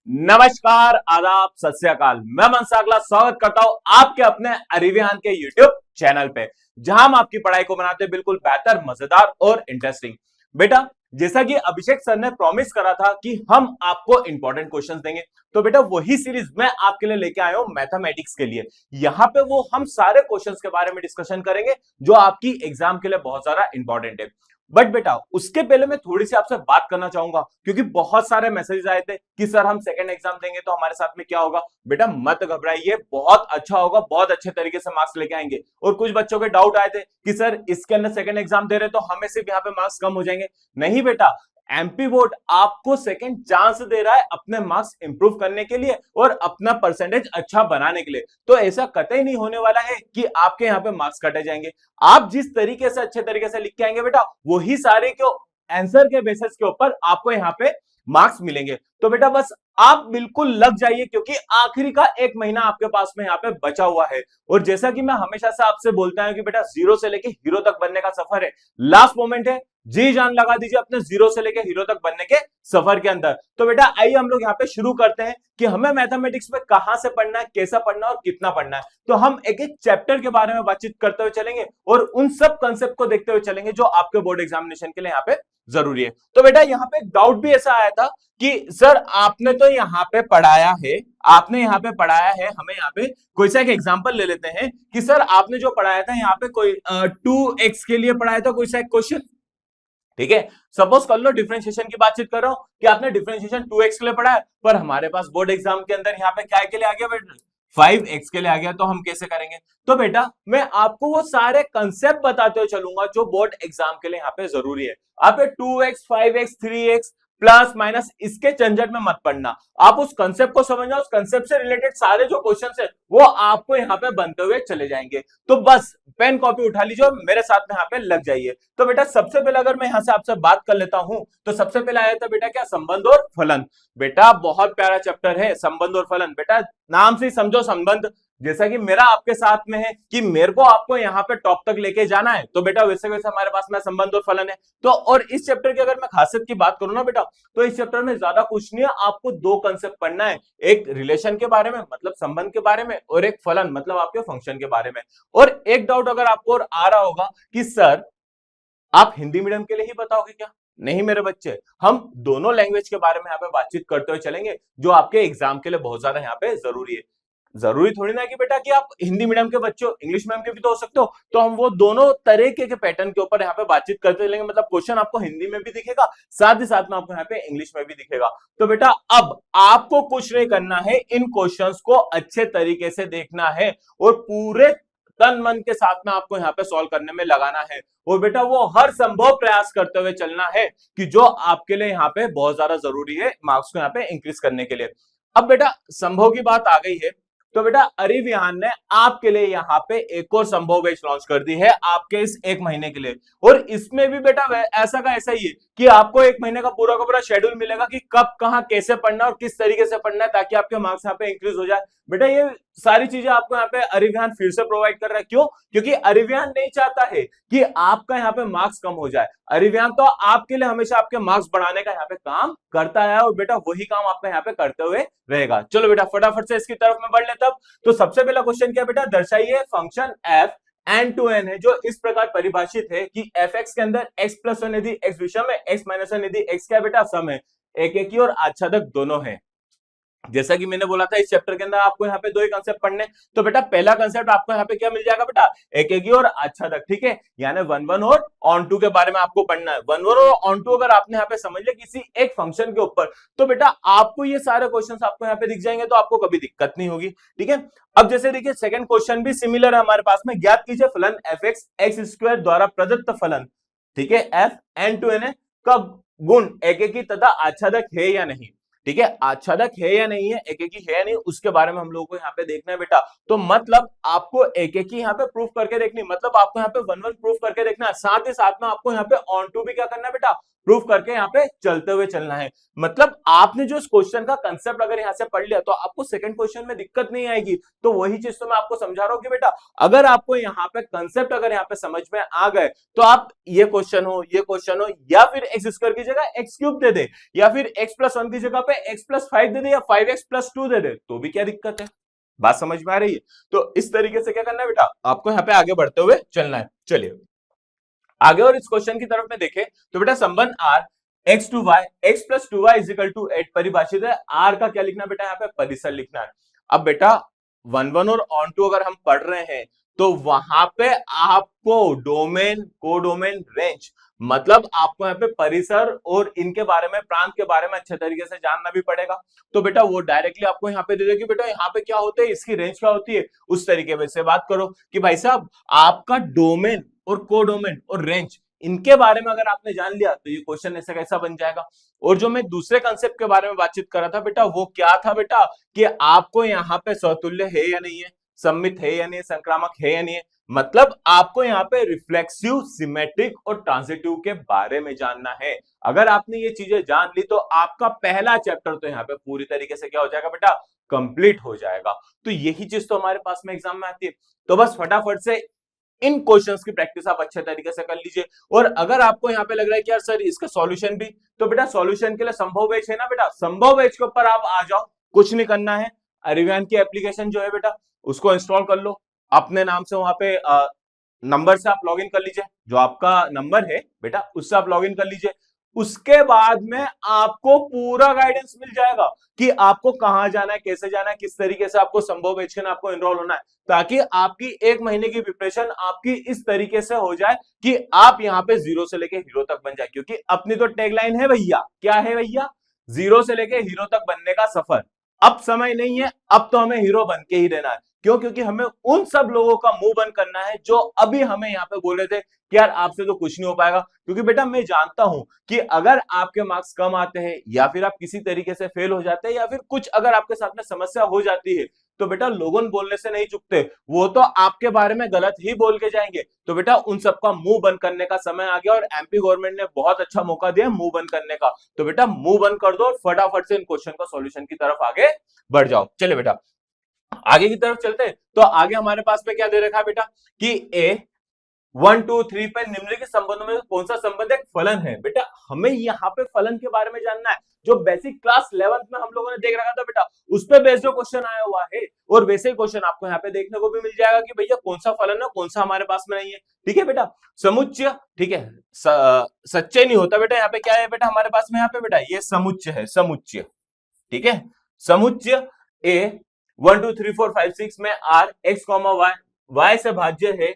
नमस्कार, आदाब, सत श्री अकाल। मैं मनसागला स्वागत करता हूं आपके अपने अरिविहान के यूट्यूब चैनल पे, जहां हम आपकी पढ़ाई को बनाते हैं बिल्कुल बेहतर, मजेदार और इंटरेस्टिंग। बेटा, जैसा कि अभिषेक सर ने प्रॉमिस करा था कि हम आपको इंपॉर्टेंट क्वेश्चंस देंगे, तो बेटा वही सीरीज मैं आपके लिए लेके आया हूं मैथमेटिक्स के लिए। यहां पे वो हम सारे क्वेश्चंस के बारे में डिस्कशन करेंगे जो आपकी एग्जाम के लिए बहुत ज्यादा इंपॉर्टेंट है। बट बेटा, उसके पहले मैं थोड़ी सी आपसे बात करना चाहूंगा, क्योंकि बहुत सारे मैसेजेस आए थे कि सर हम सेकंड एग्जाम देंगे तो हमारे साथ में क्या होगा। बेटा मत घबराइए, बहुत अच्छा होगा, बहुत अच्छे तरीके से मार्क्स लेके आएंगे। और कुछ बच्चों के डाउट आए थे कि सर इसके अंदर सेकंड एग्जाम दे रहे तो हमें सिर्फ यहाँ पे मार्क्स कम हो जाएंगे। नहीं बेटा, एमपी बोर्ड आपको सेकंड चांस दे रहा है अपने मार्क्स इंप्रूव करने के लिए और अपना परसेंटेज अच्छा बनाने के लिए। तो ऐसा कतई नहीं होने वाला है कि आपके यहाँ पे मार्क्स कटे जाएंगे। आप जिस तरीके से अच्छे तरीके से लिख के आएंगे बेटा, वही सारे के आंसर के बेसिस के ऊपर आपको यहाँ पे मार्क्स मिलेंगे। तो बेटा बस आप बिल्कुल लग जाइए, क्योंकि आखिरी का एक महीना आपके पास में यहाँ पे बचा हुआ है। और जैसा कि मैं हमेशा से आपसे बोलता हूं कि बेटा जीरो से लेके हीरो तक बनने का सफर है, लास्ट मोमेंट है, जी जान लगा दीजिए अपने जीरो से लेके हीरो तक बनने के सफर के अंदर। तो बेटा आइए हम लोग यहाँ पे शुरू करते हैं कि हमें मैथमेटिक्स में कहां से पढ़ना है, कैसा पढ़ना है और कितना पढ़ना है। तो हम एक एक चैप्टर के बारे में बातचीत करते हुए चलेंगे और उन सब कंसेप्ट को देखते हुए चलेंगे जो आपके बोर्ड एग्जामिनेशन के लिए यहाँ पे जरूरी है। तो बेटा यहाँ पे डाउट भी ऐसा आया था कि सर आपने तो यहाँ पे पढ़ाया है, आपने यहाँ पे पढ़ाया है, हमें यहाँ पे कोई सा एक एग्जांपल ले लेते हैं कि सर आपने जो पढ़ाया था यहाँ पे कोई 2x के लिए पढ़ाया था कोई सा एक क्वेश्चन। ठीक है, सपोज कर लो डिफरेंशिएशन की बातचीत कर रहा हूं कि आपने डिफरेंशिएशन 2x के लिए पढ़ा है, पर हमारे पास बोर्ड एग्जाम के अंदर यहाँ पे क्या के लिए आ गया बेटा, 5x के लिए आ गया। तो हम कैसे करेंगे? तो बेटा मैं आपको वो सारे कंसेप्ट बताते हुए चलूंगा जो बोर्ड एग्जाम के लिए यहाँ पे जरूरी है। आप 2x 5x 3x plus minus इसके झंझट में मत पड़ना, आप उस कंसेप्ट को समझना, उस कंसेप्ट से रिलेटेड सारे जो क्वेश्चंस है वो आपको यहाँ पे बनते हुए चले जाएंगे। तो बस पेन कॉपी उठा लीजिए और मेरे साथ में यहाँ पे लग जाइए। तो बेटा सबसे पहले अगर मैं यहाँ से आपसे बात कर लेता हूं, तो सबसे पहले आया था बेटा क्या, संबंध और फलन। बेटा बहुत प्यारा चैप्टर है संबंध और फलन। बेटा नाम से ही समझो संबंध, जैसा कि मेरा आपके साथ में है कि मेरे को आपको यहाँ पे टॉप तक लेके जाना है, तो बेटा वैसे वैसे हमारे पास में संबंध और फलन है। तो और इस चैप्टर की अगर मैं खासियत की बात करूं ना बेटा, तो इस चैप्टर में ज्यादा कुछ नहीं है, आपको दो कंसेप्ट पढ़ना है, एक रिलेशन के बारे में मतलब संबंध के बारे में, और एक फलन मतलब आपके फंक्शन के बारे में। और एक डाउट अगर आपको और आ रहा होगा कि सर आप हिंदी मीडियम के लिए ही बताओगे क्या? नहीं मेरे बच्चे, हम दोनों लैंग्वेज के बारे में यहाँ पे बातचीत करते हुए चलेंगे जो आपके एग्जाम के लिए बहुत ज्यादा यहाँ पे जरूरी है। जरूरी थोड़ी ना कि बेटा कि आप हिंदी मीडियम के बच्चे हो, इंग्लिश मीडियम के भी तो हो सकते हो। तो हम वो दोनों तरीके के पैटर्न के ऊपर यहाँ पे बातचीत करते चलेंगे, मतलब क्वेश्चन आपको हिंदी में भी दिखेगा, साथ ही साथ में आपको यहाँ पे इंग्लिश में भी दिखेगा। तो बेटा अब आपको कुछ नहीं करना है, इन क्वेश्चंस को अच्छे तरीके से देखना है और पूरे तन मन के साथ में आपको यहाँ पे सॉल्व करने में लगाना है। और बेटा वो हर संभव प्रयास करते हुए चलना है कि जो आपके लिए यहाँ पे बहुत ज्यादा जरूरी है मार्क्स को यहाँ पे इंक्रीज करने के लिए। अब बेटा संभव की बात आ गई है, तो बेटा अरिविहान ने आपके लिए यहाँ पे एक और संभव बैच लॉन्च कर दी है आपके इस एक महीने के लिए। और इसमें भी बेटा ऐसा का ऐसा ही है कि आपको एक महीने का पूरा शेड्यूल मिलेगा कि कब कहां कैसे पढ़ना और किस तरीके से पढ़ना है, ताकि आपके मार्क्स यहाँ पे इंक्रीज हो जाए। बेटा ये सारी चीजें आपको यहाँ पे अरिविहान फिर से प्रोवाइड कर रहा है। क्यों? क्योंकि अरिविहान नहीं चाहता है कि आपका यहाँ पे मार्क्स कम हो जाए। अरिविहान तो आपके लिए हमेशा आपके मार्क्स बढ़ाने का यहाँ पे काम करता है और बेटा वही काम आपका यहाँ पे करते हुए रहेगा। चलो बेटा फटाफट से इसकी तरफ में बढ़ लेते हैं। तो सबसे पहला क्वेश्चन क्या बेटा, दर्शाइए function f n to n है जो इस प्रकार परिभाषित है कि fx के अंदर x प्लस वन यदि x विषम है, x माइनस वन यदि x क्या बेटा सम है, एक एक और आच्छादक दोनों है। जैसा कि मैंने बोला था इस चैप्टर के अंदर आपको यहाँ पे दो ही कंसेप्ट पढ़ने। तो बेटा पहला कंसेप्ट आपको यहाँ पे क्या मिल जाएगा बेटा, एकेगी और आच्छादक। ठीक है, यानी वन वन और ऑन टू के बारे में आपको पढ़ना है। वन वन और ऑन टू अगर आपने यहाँ पे समझ लिया किसी एक फंक्शन के ऊपर, तो बेटा आपको ये सारे क्वेश्चंस आपको यहाँ पे दिख जाएंगे, तो आपको कभी दिक्कत नहीं होगी। ठीक है, अब जैसे देखिए सेकंड क्वेश्चन भी सिमिलर है हमारे पास में, ज्ञात कीजिए फलन एफ एक्स एक्स स्क्वायर द्वारा प्रदत्त फलन, ठीक है, एफ एन टू एन का गुण एकेगी तथा आच्छादक है या नहीं। ठीक है, आच्छादक है या नहीं है, एकेकी है या नहीं, उसके बारे में हम लोगों को यहाँ पे देखना है बेटा। तो मतलब आपको एकेकी यहाँ पे प्रूफ करके देखनी, मतलब आपको यहाँ पे वन वन प्रूफ करके देखना है, साथ ही साथ में आपको यहाँ पे ऑन टू भी क्या करना है बेटा, प्रूफ करके यहाँ पे चलते हुए चलना है। मतलब आपने जो इस क्वेश्चन का कंसेप्ट अगर यहाँ से पढ़ लिया तो आपको सेकंड क्वेश्चन में दिक्कत नहीं आएगी। तो वही चीज तो मैं आपको समझा रहा हूँ कि बेटा अगर आपको यहाँ पे कंसेप्ट अगर यहाँ पे समझ में आ गए तो आप ये क्वेश्चन हो या फिर एक्स स्क्वायर की जगह एक्स क्यूब दे दे, या फिर एक्स प्लस 1 की जगह पे एक्स प्लस 5 दे दे, या 5x प्लस 2 दे दे, तो भी क्या दिक्कत है। बात समझ में आ रही है। तो इस तरीके से क्या करना है बेटा, आपको यहाँ पे आगे बढ़ते हुए चलना है। चलिए आगे और इस क्वेश्चन की तरफ में देखें तो बेटा संबंध r x to y x plus 2y is equal to 8 परिभाषित है। r का क्या लिखना है बेटा, यहाँ पे परिसर लिखना है। अब बेटा 1 और ऑन टू अगर हम पढ़ रहे हैं तो वहां पे आपको डोमेन, कोडोमेन, रेंज, मतलब आपको यहाँ पे परिसर और इनके बारे में, प्रांत के बारे में अच्छे तरीके से जानना भी पड़ेगा। तो बेटा वो डायरेक्टली आपको यहाँ पे दे देगी बेटा यहाँ पे क्या होते हैं, इसकी रेंज क्या होती है, उस तरीके से बात करो कि भाई साहब आपका डोमेन और कोडोमेन और रेंज, इनके बारे में अगर आपने जान लिया तो ये क्वेश्चन ऐसा कैसा बन जाएगा। और जो मैं दूसरे कंसेप्ट के बारे में बातचीत कर रहा था बेटा वो क्या था बेटा, कि आपको यहाँ पे समतुल्य है या नहीं है, सममित है या नहीं, संक्रामक है या नहीं है, मतलब आपको यहाँ पे रिफ्लेक्सिव, सिमेट्रिक और ट्रांजिटिव के बारे में जानना है। अगर आपने ये चीजें जान ली तो आपका पहला चैप्टर तो यहाँ पे पूरी तरीके से क्या हो जाएगा बेटा, कंप्लीट हो जाएगा। तो यही चीज तो हमारे पास में एग्जाम में आती है। तो बस फटाफट से इन क्वेश्चंस की प्रैक्टिस आप अच्छे तरीके से कर लीजिए। और अगर आपको यहाँ पे लग रहा है कि यार सर इसका सॉल्यूशन भी, तो बेटा सॉल्यूशन के लिए संभव बैच है ना बेटा, संभव बैच के ऊपर आप आ जाओ, कुछ नहीं करना है। अरिवियन की एप्लीकेशन जो है बेटा उसको इंस्टॉल कर लो, अपने नाम से वहां पे नंबर से आप लॉगिन कर लीजिए, जो आपका नंबर है बेटा उससे आप लॉगिन कर लीजिए। उसके बाद में आपको पूरा गाइडेंस मिल जाएगा कि आपको कहां जाना है, कैसे जाना है, किस तरीके से आपको संभव बैच के आपको एनरोल होना है, ताकि आपकी 1 महीने की प्रिपरेशन आपकी इस तरीके से हो जाए कि आप यहाँ पे जीरो से लेके हीरो तक बन जाए। क्योंकि अपनी तो टैगलाइन है भैया, क्या है भैया, जीरो से लेके हीरो तक बनने का सफर। अब समय नहीं है, अब तो हमें हीरो बन के ही रहना है। क्यों, क्योंकि हमें उन सब लोगों का मुंह बंद करना है जो अभी हमें यहाँ पे बोल रहे थे कि यार आपसे तो कुछ नहीं हो पाएगा। क्योंकि बेटा मैं जानता हूं कि अगर आपके मार्क्स कम आते हैं या फिर आप किसी तरीके से फेल हो जाते हैं या फिर कुछ अगर आपके साथ में समस्या हो जाती है, तो बेटा लोगों बोलने से नहीं चुकते, वो तो आपके बारे में गलत ही बोल के जाएंगे। तो बेटा उन सबका मुंह बंद करने का समय आ गया और एमपी गवर्नमेंट ने बहुत अच्छा मौका दिया मुंह बंद करने का। तो बेटा मुंह बंद कर दो और फटाफट से इन क्वेश्चन का सॉल्यूशन की तरफ आगे बढ़ जाओ। चलिए बेटा आगे की तरफ चलते हैं। तो आगे हमारे पास में क्या दे रखा है बेटा कि ए 1 2 3 पे निम्नलिखित संबंधों में कौन सा संबंध एक फलन है। बेटा हमें यहाँ पे फलन के बारे में जानना है, जो बेसिक क्लास 11th में हम लोगों ने देख रखा था बेटा, उस पे बेस्ड जो क्वेश्चन आया हुआ है। और वैसे ही क्वेश्चन आपको यहाँ पे देखने को भी मिल जाएगा कि भैया कौन सा फलन है, कौन सा हमारे पास में नहीं है। ठीक है बेटा, समुच्चय, ठीक है, सच्चय नहीं होता बेटा, यहाँ पे क्या है बेटा हमारे पास में, यहाँ पे बेटा ये समुच्चय है, समुच्चय, ठीक है, समुच्चय ए 1 2 3 4 5 6 में R X comma Y, Y से भाज्य है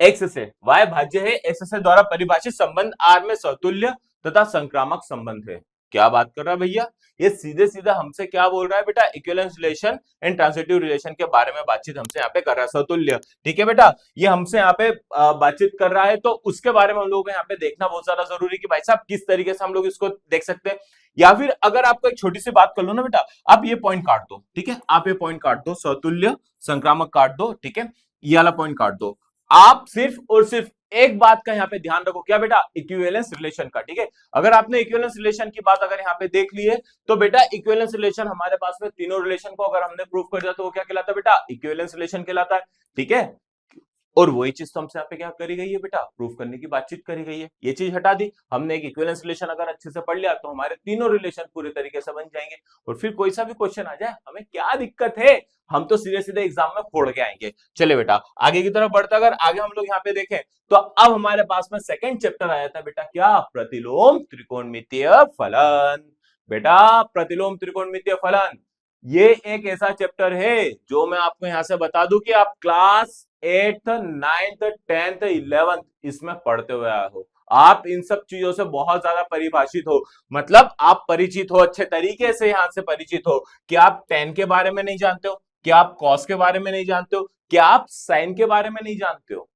एक्स से, y भाज्य है एक्स से द्वारा परिभाषित संबंध r में सतुल्य तथा संक्रामक संबंध है। क्या बात कर रहा है भैया, ये सीधे सीधा हमसे क्या बोल रहा है बेटा, equivalence relation and transitive relation के बारे में बातचीत हमसे यहाँ पे कर रहा है, सतुल्य। ठीक है बेटा, ये हमसे यहाँ पे बातचीत कर रहा है, तो उसके बारे में हम लोगों को यहाँ पे देखना बहुत ज्यादा जरूरी है कि भाई साहब किस तरीके से हम लोग इसको देख सकते हैं। या फिर अगर आपको एक छोटी सी बात कर लो ना बेटा, आप ये पॉइंट काट दो, ठीक है, आप ये पॉइंट काट दो, सतुल्य संक्रामक काट दो, ठीक है, ये वाला पॉइंट काट दो। आप सिर्फ और सिर्फ एक बात का यहाँ पे ध्यान रखो, क्या बेटा, इक्विवेलेंस रिलेशन का। ठीक है, अगर आपने इक्विवेलेंस रिलेशन की बात अगर यहाँ पे देख ली है तो बेटा इक्विवेलेंस रिलेशन हमारे पास में तीनों रिलेशन को अगर हमने प्रूव कर दिया तो वो क्या कहलाता है बेटा, इक्विवेलेंस रिलेशन कहलाता है। ठीक है, और वही चीज तो हमसे यहाँ पे क्या करी गई है बेटा, प्रूफ करने की बातचीत करी गई है। ये चीज हटा दी हमने, एक इक्विवेलेंस रिलेशन अगर अच्छे से पढ़ लिया तो हमारे तीनों रिलेशन पूरे तरीके से बन जाएंगे। और फिर कोई सा भी क्वेश्चन आ जाए हमें क्या दिक्कत है, हम तो सीधे सीधे एग्जाम में फोड़ के आएंगे। चले बेटा आगे की तरफ बढ़ता, अगर आगे हम लोग यहाँ पे देखें तो अब हमारे पास में सेकंड चैप्टर आया था बेटा, क्या, प्रतिलोम त्रिकोणमितीय फलन। बेटा प्रतिलोम त्रिकोणमितीय फलन ये एक ऐसा चैप्टर है जो मैं आपको यहां से बता दूं कि आप class 8th 9th 10th 11th इसमें पढ़ते हुए आए हो, आप इन सब चीजों से बहुत ज्यादा परिभाषित हो, मतलब आप परिचित हो, अच्छे तरीके से यहां से परिचित हो कि आप tan के बारे में नहीं जानते हो, क्या आप cos के बारे में नहीं जानते हो, क्या आप sin के बारे में नहीं जानते हो।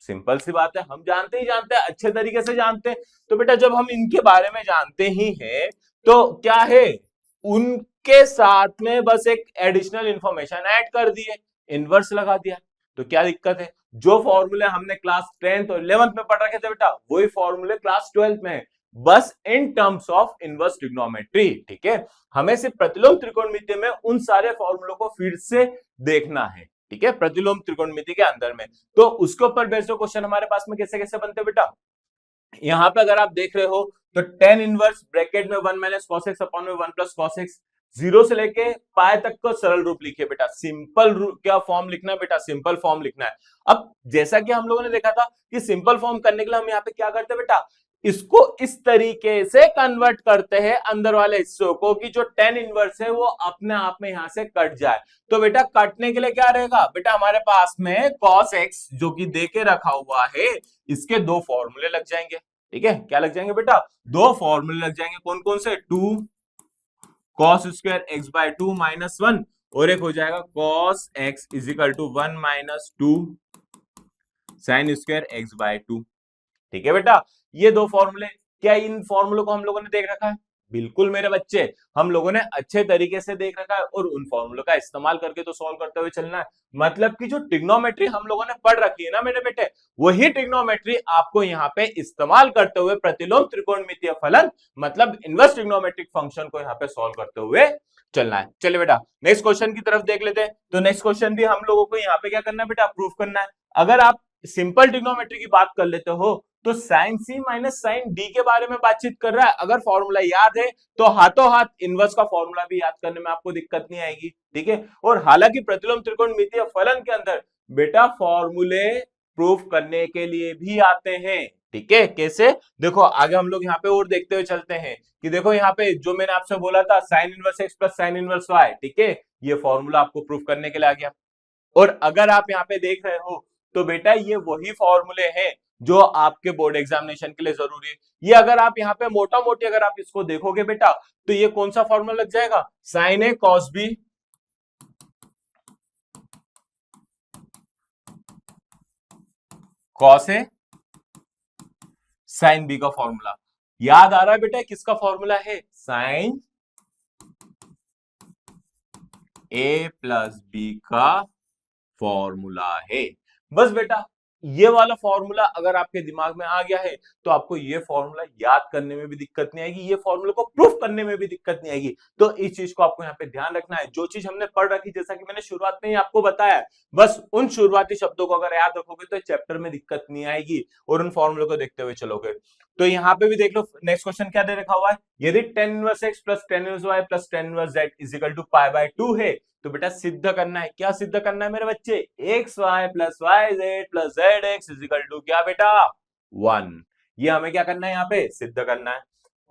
सिंपल सी बात है, हम जानते ही जानते हैं, अच्छे तरीके से जानते हैं। तो बेटा जब हम इनके बारे में जानते ही हैं तो क्या है, उनके साथ में बस एक एडिशनल इंफॉर्मेशन ऐड कर दिए, इनवर्स लगा दिया, तो क्या दिक्कत है। जो फॉर्मूले हमने क्लास 10th और 11th में पढ़ रखे थे बेटा वही फॉर्मूले क्लास 12th में है। बस in terms of inverse trigonometry. ठीक है, हमें सिर्फ प्रतिलोम त्रिकोणमिति में उन सारे फॉर्मूलों को फिर से देखना है। ठीक है, प्रतिलोम त्रिकोणमिति के अंदर में, तो उसके ऊपर बेस्ड क्वेश्चन हमारे पास में कैसे कैसे बनते हैं बेटा। यहां पे अगर आप देख रहे हो तो टेन इनवर्स ब्रैकेट में 1 माइनस कॉस एक्स अपॉन में 1 प्लस कॉस एक्स, जीरो से लेके पाए तक को सरल रूप लिखिए बेटा। सिंपल क्या फॉर्म लिखना है बेटा, सिंपल फॉर्म लिखना है। अब जैसा कि हम लोगों ने देखा था कि सिंपल फॉर्म करने के लिए हम यहाँ पे क्या करते हैं बेटा, इसको इस तरीके से कन्वर्ट करते हैं अंदर वाले हिस्सों को कि जो टेन इनवर्स है वो अपने आप में यहां से कट जाए। तो बेटा कटने के लिए क्या रहेगा बेटा, हमारे पास में cos x जो कि दे के रखा हुआ है, इसके दो फॉर्मूले लग जाएंगे। ठीक है, क्या लग जाएंगे बेटा, दो फॉर्मूले लग जाएंगे। कौन कौन से, 2 cos square X by 2 minus 1, और एक हो जाएगा cos x is equal to 1 minus 2 sine square X by 2। ठीक है बेटा, ये दो फॉर्मूले, क्या इन फॉर्मूलों को हम लोगों ने देख रखा है? बिल्कुल मेरे बच्चे, हम लोगों ने अच्छे तरीके से देख रखा है, और उन फॉर्मूलों का इस्तेमाल करके तो सॉल्व करते हुए चलना है। मतलब कि जो ट्रिग्नोमेट्री हम लोगों ने पढ़ रखी है ना मेरे बेटे, वही ट्रिग्नोमेट्री आपको यहाँ पे इस्तेमाल करते हुए प्रतिलोम त्रिकोणमितीय फलन मतलब इनवर्स ट्रिग्नोमेट्रिक फंक्शन को यहाँ पे सॉल्व करते हुए चलना है। चलिए बेटा नेक्स्ट क्वेश्चन की तरफ देख लेते हैं। तो नेक्स्ट क्वेश्चन भी हम लोगों को यहाँ पे क्या करना है बेटा, प्रूफ करना है। अगर आप सिंपल ट्रिग्नोमेट्री की बात कर लेते हो तो साइन सी माइनस साइन डी के बारे में बातचीत कर रहा है, अगर फॉर्मूला याद है तो हाथों हाथ इनवर्स का फॉर्मूला भी याद करने में आपको दिक्कत नहीं आएगी। ठीक है, और हालांकि प्रतिलोम त्रिकोणमितीय फलन के अंदर बेटा फॉर्मूले प्रूफ करने के लिए भी आते हैं। ठीक है, कैसे, देखो आगे हम लोग यहाँ पे और देखते हुए चलते हैं कि देखो यहाँ पे जो मैंने आपसे बोला था sine inverse X plus sine inverse Y, ठीक है, ये फॉर्मूला आपको प्रूफ करने के लिए आ गया। और अगर आप यहाँ पे देख रहे हो तो बेटा ये वही फॉर्मूले हैं जो आपके बोर्ड एग्जामिनेशन के लिए जरूरी है। ये अगर आप यहाँ पे मोटा मोटी अगर आप इसको देखोगे बेटा, तो ये कौन सा फॉर्मूला लग जाएगा, sign A cos B cos A sine B का फॉर्मूला। याद आ रहा है बेटा किसका फॉर्मूला है, साइन ए प्लस बी का फॉर्मूला है। बस बेटा ये वाला फॉर्मूला अगर आपके दिमाग में आ गया है तो आपको ये फॉर्मूला याद करने में भी दिक्कत नहीं आएगी, ये फॉर्मूले को प्रूफ करने में भी दिक्कत नहीं आएगी। तो इस चीज को आपको यहाँ पे ध्यान रखना है। जो चीज हमने पढ़ रखी, जैसा कि मैंने शुरुआत में ही आपको बताया, बस उन शुरुआती शब्दों को अगर याद रखोगे तो चैप्टर में दिक्कत नहीं आएगी और उन फॉर्मूले को देखते हुए चलोगे। तो यहाँ पे भी देख लो नेक्स्ट क्वेश्चन क्या दे रखा हुआ है, यदि tan inverse x plus tan inverse y plus tan inverse z is equal to pi by 2 है, तो बेटा सिद्ध करना है। क्या सिद्ध करना है मेरे बच्चे, X Y plus Y Z plus Z X is equal to क्या बेटा 1। ये हमें क्या करना है यहाँ पे, सिद्ध करना है।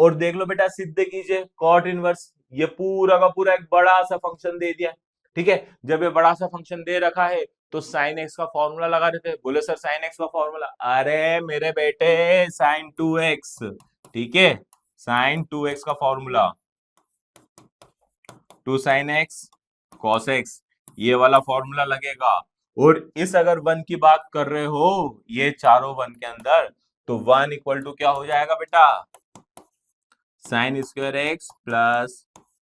और देख लो बेटा सिद्ध कीजिए, कॉट इनवर्स, ये पूरा का पूरा एक बड़ा सा फंक्शन दे दिया। ठीक है, जब ये बड़ा सा फंक्शन दे रखा है तो साइन एक्स का फॉर्मूला लगा देते हैं। बोले सर साइन एक्स का फॉर्मूला, अरे मेरे बेटे साइन 2x, ठीक है, साइन 2x का formula 2 sine x cos x, ये वाला फॉर्मूला लगेगा। और इस अगर 1 की बात कर रहे हो ये चारों 1 के अंदर, तो 1 इक्वल टू क्या हो जाएगा बेटा, sign square x plus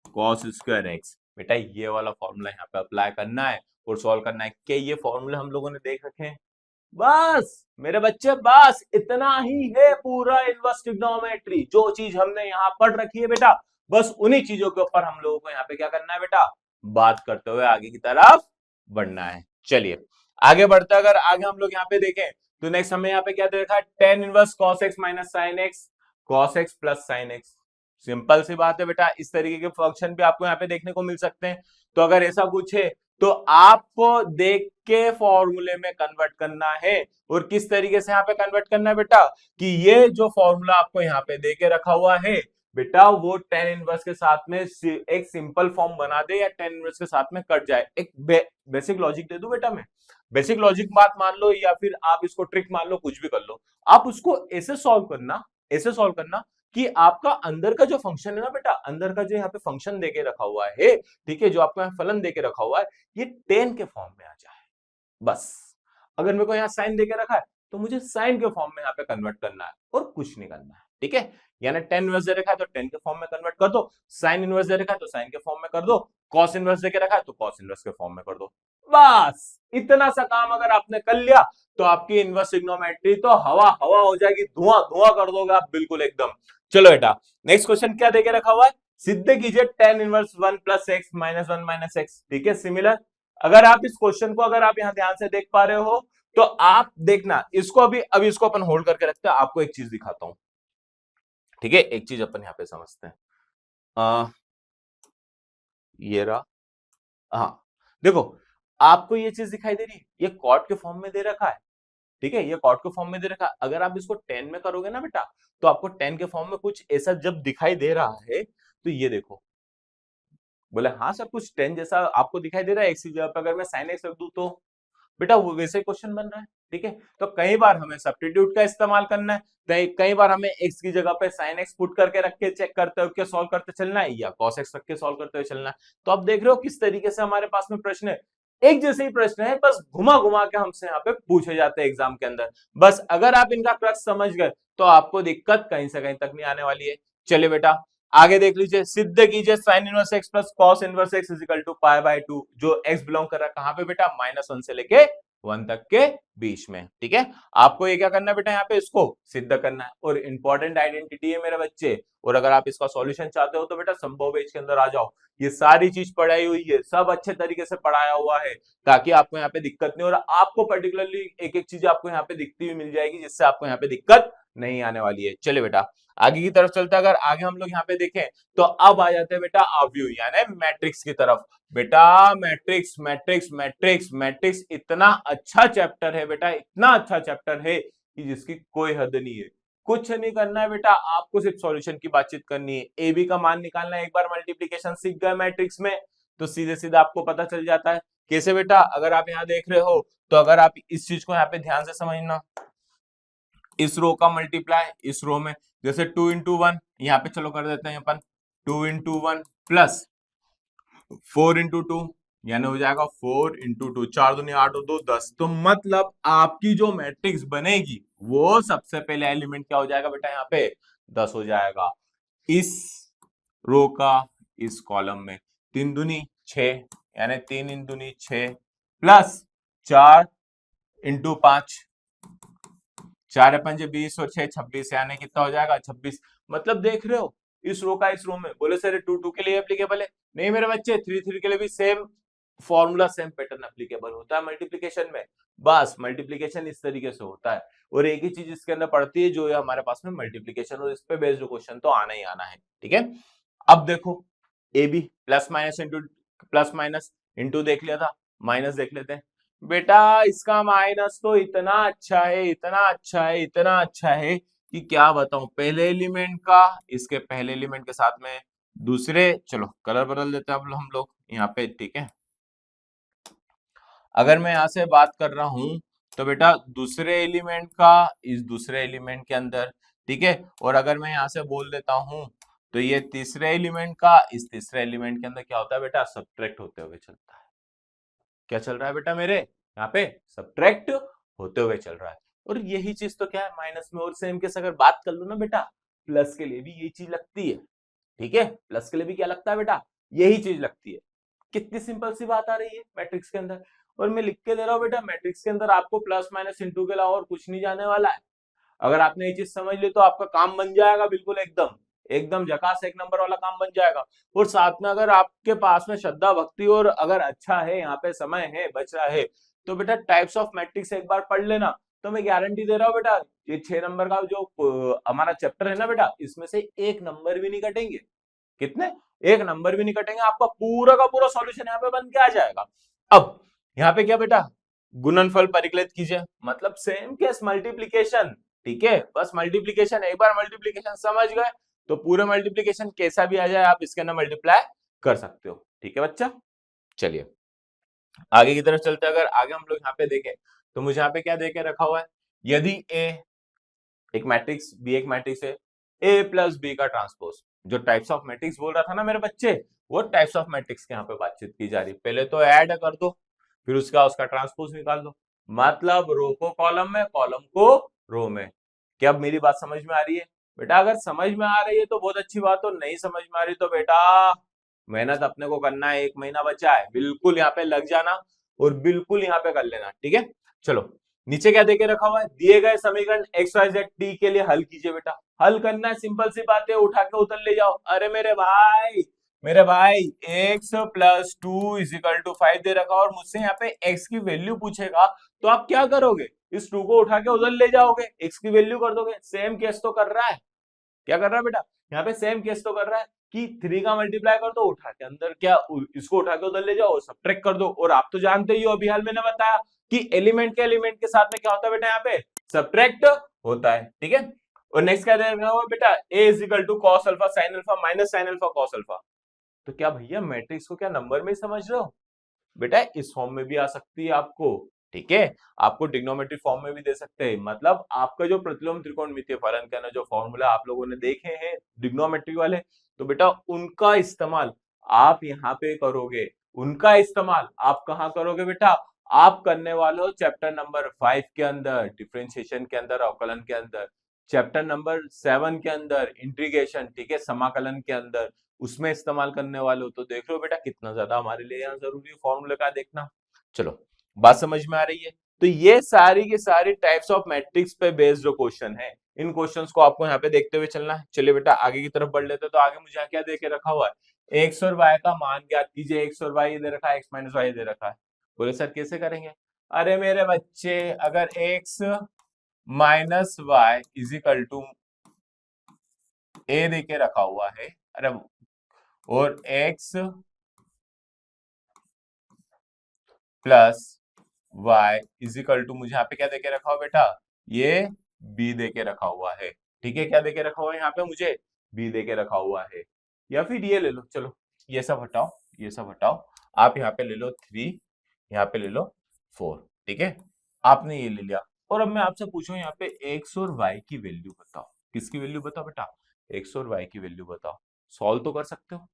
cos square x. बेटा ये वाला फॉर्मूला यहाँ पे अप्लाई करना है और सॉल्व करना है। क्या ये फॉर्मूले हम लोगों ने देख रखे हैं? बस मेरे बच्चे बस इतना ही है पूरा इनवर्स ट्रिग्नोमेट्री। जो चीज हमने यहाँ पढ़ रखी है बेटा, बस उन्हीं चीजों के ऊपर हम लोगों को यहाँ पे क्या करना है बेटा, बात करते हुए आगे की तरफ बढ़ना है। चलिए आगे बढ़ते, अगर आगे हम लोग यहाँ पे देखें तो नेक्स्ट हमें यहाँ पे क्या दे रखा है, tan inverse cos x minus sine x cos x plus sine x. Simple सी बात है बेटा, इस तरीके के फंक्शन भी आपको यहाँ पे देखने को मिल सकते हैं। तो अगर ऐसा कुछ है तो आपको देख के फॉर्मूले में कन्वर्ट करना है। और किस तरीके से यहाँ पे कन्वर्ट करना है बेटा, कि ये जो फॉर्मूला आपको यहाँ पे दे के रखा हुआ है बेटा, वो tan इनवर्स के साथ में एक सिंपल फॉर्म बना दे या tan इनवर्स के साथ में कट जाए। एक बेसिक लॉजिक दे दूं बेटा मैं, बेसिक लॉजिक बात मान लो या फिर आप इसको ट्रिक मान लो, कुछ भी कर लो। आप उसको ऐसे सॉल्व करना, ऐसे सॉल्व करना कि आपका अंदर का जो फंक्शन है ना बेटा, अंदर का जो यहाँ पे फंक्शन देके रखा हुआ है, ठीक है, जो आपको यहाँ फलन देके रखा हुआ है, ये tan के फॉर्म में आ जाए। बस अगर मेरे को यहाँ साइन देके रखा है तो मुझे साइन के फॉर्म में यहाँ पे कन्वर्ट करना है और कुछ नहीं करना है। ठीक है, यानी tan इनवर्स दे रखा है तो tan के फॉर्म में कन्वर्ट कर दो, साइन इनवर्स दे रखा है तो साइन के फॉर्म में कर दो, cos इनवर्स दे के रखा है तो cos इनवर्स के फॉर्म में कर दो। बस इतना सा काम अगर आपने कर लिया तो आपकी इनवर्स ट्रिग्नोमेट्री तो हवा हवा हो जाएगी, धुआं धुआं कर दोगे आप बिल्कुल एकदम। चलो बेटा नेक्स्ट क्वेश्चन क्या देके रखा हुआ है, सिद्ध कीजिए tan inverse 1 plus x minus 1 minus x. ठीक है, सिमिलर। अगर आप इस क्वेश्चन को अगर आप यहां ध्यान से देख पा रहे हो तो आप देखना इसको, अभी इसको अपन होल्ड करके रखते हैं, आपको एक चीज दिखाता हूं। ठीक है, एक चीज अपन यहां पे समझते हैं। ये रहा, हाँ देखो आपको ये चीज दिखाई दे रही है, ये कॉट के फॉर्म में दे रखा है। ठीक है, ये कॉट के फॉर्म में दे रखा है। अगर आप इसको 10 में करोगे ना बेटा, तो आपको 10 के फॉर्म में कुछ ऐसा जब दिखाई दे रहा है, तो ये देखो, बोले हाँ सर कुछ 10 जैसा आपको दिखाई दे रहा है, एक्स की जगह पे अगर मैं साइन एक्स रख दूं तो बेटा वो वैसे क्वेश्चन बन रहा है। ठीक है, तो कई बार हमें सब्स्टिट्यूट का इस्तेमाल करना है, कई बार हमें एक्स की जगह पे साइन एक्स पुट करके रख के चेक करते हुए सॉल्व करते चलना है, या कॉस एक्स रख के सॉल्व करते हुए चलना है। तो आप देख रहे हो किस तरीके से हमारे पास में प्रश्न है, एक जैसे ही प्रश्न है, बस घुमा घुमा के हमसे यहाँ पे पूछे जाते हैं एग्जाम के अंदर। बस अगर आप इनका क्रक्स समझ गए तो आपको दिक्कत कहीं से कहीं तक नहीं आने वाली है। चलिए बेटा आगे देख लीजिए, सिद्ध कीजिए sine inverse X plus cos inverse X is equal to pi by 2, जो एक्स बिलोंग कर रहा है कहां पे बेटा, -1 से लेके 1 तक के बीच में। ठीक है, आपको ये क्या करना है बेटा, यहाँ पे इसको सिद्ध करना है, और इंपॉर्टेंट आइडेंटिटी है मेरे बच्चे। और अगर आप इसका सॉल्यूशन चाहते हो तो बेटा संभव पेज के अंदर आ जाओ, ये सारी चीज पढ़ाई हुई है, सब अच्छे तरीके से पढ़ाया हुआ है, ताकि आपको यहाँ पे दिक्कत नहीं, और आपको पर्टिकुलरली एक एक चीज आपको यहाँ पे दिखती हुई मिल जाएगी, जिससे आपको यहाँ पे दिक्कत नहीं आने वाली है। चलिए बेटा आगे की तरफ चलते हैं। अगर आगे हम लोग यहाँ पे देखें तो अब आ जाते हैं बेटा अवयव यानी मैट्रिक्स की तरफ। बेटा मैट्रिक्स मैट्रिक्स मैट्रिक्स मैट्रिक्स इतना अच्छा चैप्टर है बेटा, इतना अच्छा चैप्टर है कि जिसकी कोई हद नहीं है। कुछ नहीं करना है बेटा, आपको सिर्फ सॉल्यूशन की बातचीत करनी है, ए बी का मान निकालना है। एक बार मल्टीप्लीकेशन सीख गए मैट्रिक्स में तो सीधे सीधे आपको पता चल जाता है कैसे बेटा। अगर आप यहाँ देख रहे हो तो अगर आप इस चीज को यहाँ पे ध्यान से समझना, इस रो का मल्टीप्लाई इस रो में, जैसे 2 इंटू 1 यहाँ पे चलो कर देते हैं अपन, 2 इंटू 1 प्लस 4 इंटू 2 यानी हो जाएगा 4 इंटू 2, 4 दूनी 8 और 2 10। तो मतलब आपकी जो मैट्रिक्स बनेगी वो सबसे पहले एलिमेंट क्या हो जाएगा बेटा, यहाँ पे 10 हो जाएगा इस रो का इस कॉलम में। 3 दूनी 6 यानी 3 इन दूनी 6 प्लस 4 इंटू 5, 4 पंजे 20 और 6 26 यानी कितना हो जाएगा 26। मतलब देख रहे हो इस रो का इस रो में, बोले सर 2 2 के लिए एप्लीकेबल है, नहीं मेरे बच्चे 3 3 के लिए भी same formula same pattern applicable होता है मल्टीप्लिकेशन में। बस मल्टीप्लिकेशन इस तरीके से होता है, और एक ही चीज इसके अंदर पड़ती है जो है हमारे पास में मल्टीप्लिकेशन, और इस पे बेस्ड क्वेश्चन तो आना ही आना है। ठीक है, अब देखो A B plus minus into plus minus into देख लिया था, माइनस देख लेते हैं बेटा। इसका माइनस तो इतना अच्छा है, इतना अच्छा है, इतना अच्छा है कि क्या बताऊं। पहले एलिमेंट का इसके पहले एलिमेंट के साथ में दूसरे, चलो कलर बदल देते हैं अब हम लोग यहाँ पे। ठीक है, अगर मैं यहाँ से बात कर रहा हूं तो बेटा दूसरे एलिमेंट का इस दूसरे एलिमेंट के अंदर, ठीक है, और अगर मैं यहाँ से बोल देता हूं तो ये तीसरे एलिमेंट का इस तीसरे एलिमेंट के अंदर क्या होता है बेटा, सब्ट्रैक्ट होते हुए चलता है। क्या चल रहा है बेटा मेरे यहाँ पे, सब्ट्रैक्ट होते हुए चल रहा है। और यही चीज तो क्या है माइनस में, और सेम केस अगर बात कर लो ना बेटा, प्लस के लिए भी यही चीज लगती है। ठीक है, प्लस के लिए भी क्या लगता है बेटा, यही चीज लगती है। कितनी सिंपल सी बात आ रही है मैट्रिक्स के अंदर, और मैं लिख के दे रहा हूँ बेटा मैट्रिक्स के अंदर आपको प्लस माइनस इंटू के अलावा और कुछ नहीं जाने वाला है। अगर आपने ये चीज समझ ली तो आपका काम बन जाएगा बिल्कुल एकदम एकदम झकास, एक नंबर वाला काम बन जाएगा। और साथ में अगर आपके पास में श्रद्धा भक्ति और अगर अच्छा है, यहाँ पे समय है बच रहा है, तो बेटा टाइप्स ऑफ मैट्रिक्स एक बार पढ़ लेना। तो मैं गारंटी दे रहा हूँ बेटा, ये 6 नंबर का जो हमारा चैप्टर है ना बेटा, इसमें से एक नंबर भी नहीं कटेंगे। कितने, एक नंबर भी नहीं कटेंगे, आपका पूरा का पूरा सॉल्यूशन यहाँ पे बन के आ जाएगा। अब यहाँ पे क्या बेटा, गुणनफल परिकलित कीजिए, मतलब सेम केस मल्टीप्लीकेशन। ठीक है, बस मल्टीप्लीकेशन, एक बार मल्टीप्लीकेशन समझ गए तो पूरे मल्टीप्लीकेशन कैसा भी आ जाए आप इसके अंदर मल्टीप्लाई कर सकते हो। ठीक है बच्चा, चलिए आगे की तरफ चलते हैं। अगर आगे हम लोग यहाँ पे देखें तो मुझे यहाँ पे क्या देके रखा हुआ है, यदि ए एक मैट्रिक्स बी एक मैट्रिक्स है, ए प्लस बी का ट्रांसपोज, जो टाइप्स ऑफ मैट्रिक्स बोल रहा था ना मेरे बच्चे, वो टाइप्स ऑफ मैट्रिक्स के यहाँ पे बातचीत की जा रही। पहले तो ऐड कर दो, फिर उसका ट्रांसपोज निकाल दो, मतलब रो को कॉलम में, कॉलम को रो में। क्या अब मेरी बात समझ में आ रही है बेटा? अगर समझ में आ रही है तो बहुत अच्छी बात, हो नहीं समझ में आ रही तो बेटा मेहनत अपने को करना है, 1 महीना बचा है, बिल्कुल यहाँ पे लग जाना और बिल्कुल यहाँ पे कर लेना। ठीक है, चलो नीचे क्या देके रखा हुआ है, दिए गए समीकरण एक्स वाई जेड टी के लिए हल कीजिए बेटा। हल करना है, सिंपल सी बात है, उठा के उधर ले जाओ। अरे मेरे भाई x plus two is equal to 5 दे रखा और मुझसे यहाँ पे x की वैल्यू पूछेगा, तो आप क्या करोगे, इस 2 को उठा के उधर ले जाओगे, x की वैल्यू कर दोगे। सेम केस तो कर रहा है, क्या कर रहा है बेटा, यहाँ पे सेम केस तो कर रहा है कि 3 का मल्टीप्लाई कर दो, उठा के अंदर क्या इसको उठा के उधर ले जाओ, सब्ट्रैक्ट कर दो। और आप तो जानते ही हो, अभी हाल मैंने बताया कि एलिमेंट के एलिमेंट के साथ में क्या होता है बेटा, यहाँ पे सब्ट्रैक्ट होता है, ठीक है। और नेक्स्ट क्या दे रखा हुआ बेटा, a is equal to cos alpha sine alpha minus sine alpha cos alpha. तो क्या भैया मैट्रिक्स को क्या नंबर में ही समझ रहे हो बेटा, इस फॉर्म में भी आ सकती है आपको, ठीक है। आपको ट्रिग्नोमेट्रिक फॉर्म में भी दे सकते हैं, मतलब आपका जो प्रतिलोम त्रिकोणमितीय फलन का ना जो फॉर्मूला आप लोगों ने देखे हैं ट्रिग्नोमेट्री वाले, तो बेटा उनका इस्तेमाल आप यहाँ पे करोगे। उनका इस्तेमाल आप कहाँ करोगे बेटा, आप करने वाले हो चैप्टर नंबर 5 के अंदर डिफरेंशिएशन के अंदर, अवकलन के अंदर, चैप्टर नंबर 7 के अंदर इंटीग्रेशन, ठीक है, समाकलन के अंदर, उसमें इस्तेमाल करने वाले हो। तो देख लो बेटा कितना ज्यादा हमारे लिए यहाँ जरूरी है फॉर्मूले का देखना। चलो बात समझ में आ रही है। तो ये सारी की सारी टाइप्स ऑफ मैट्रिक्स पे बेस्ड जो क्वेश्चन है, इन क्वेश्चंस को आपको यहाँ पे देखते हुए चलना है। चलिए बेटा आगे की तरफ बढ़ लेते हैं। तो आगे मुझे क्या दे के रखा हुआ है, एक्स और वाई का मान ज्ञात कीजिए। एक्स और वाई दे रखा है, एक्स माइनस वाई दे रखा है। बोले सर कैसे करेंगे, अरे मेरे बच्चे अगर x minus y is equal to a दे के रखा हुआ है, अरे और x plus y is equal to मुझे यहाँ पे क्या देके रखा हुआ बेटा, ये b दे के रखा हुआ है, ठीक है। क्या देके रखा हुआ है यहाँ पे मुझे, b दे के रखा हुआ है। या फिर ये ले लो, चलो ये सब हटाओ, ये सब हटाओ, आप यहाँ पे ले लो 3, यहाँ पे ले लो 4, ठीक है। आपने ये ले लिया और अब मैं आपसे पूछूं यहाँ पे x और y की वैल्यू बताओ। किसकी वैल्यू बताओ बेटा, x और y की वैल्यू बताओ। सॉल्व तो कर सकते हो,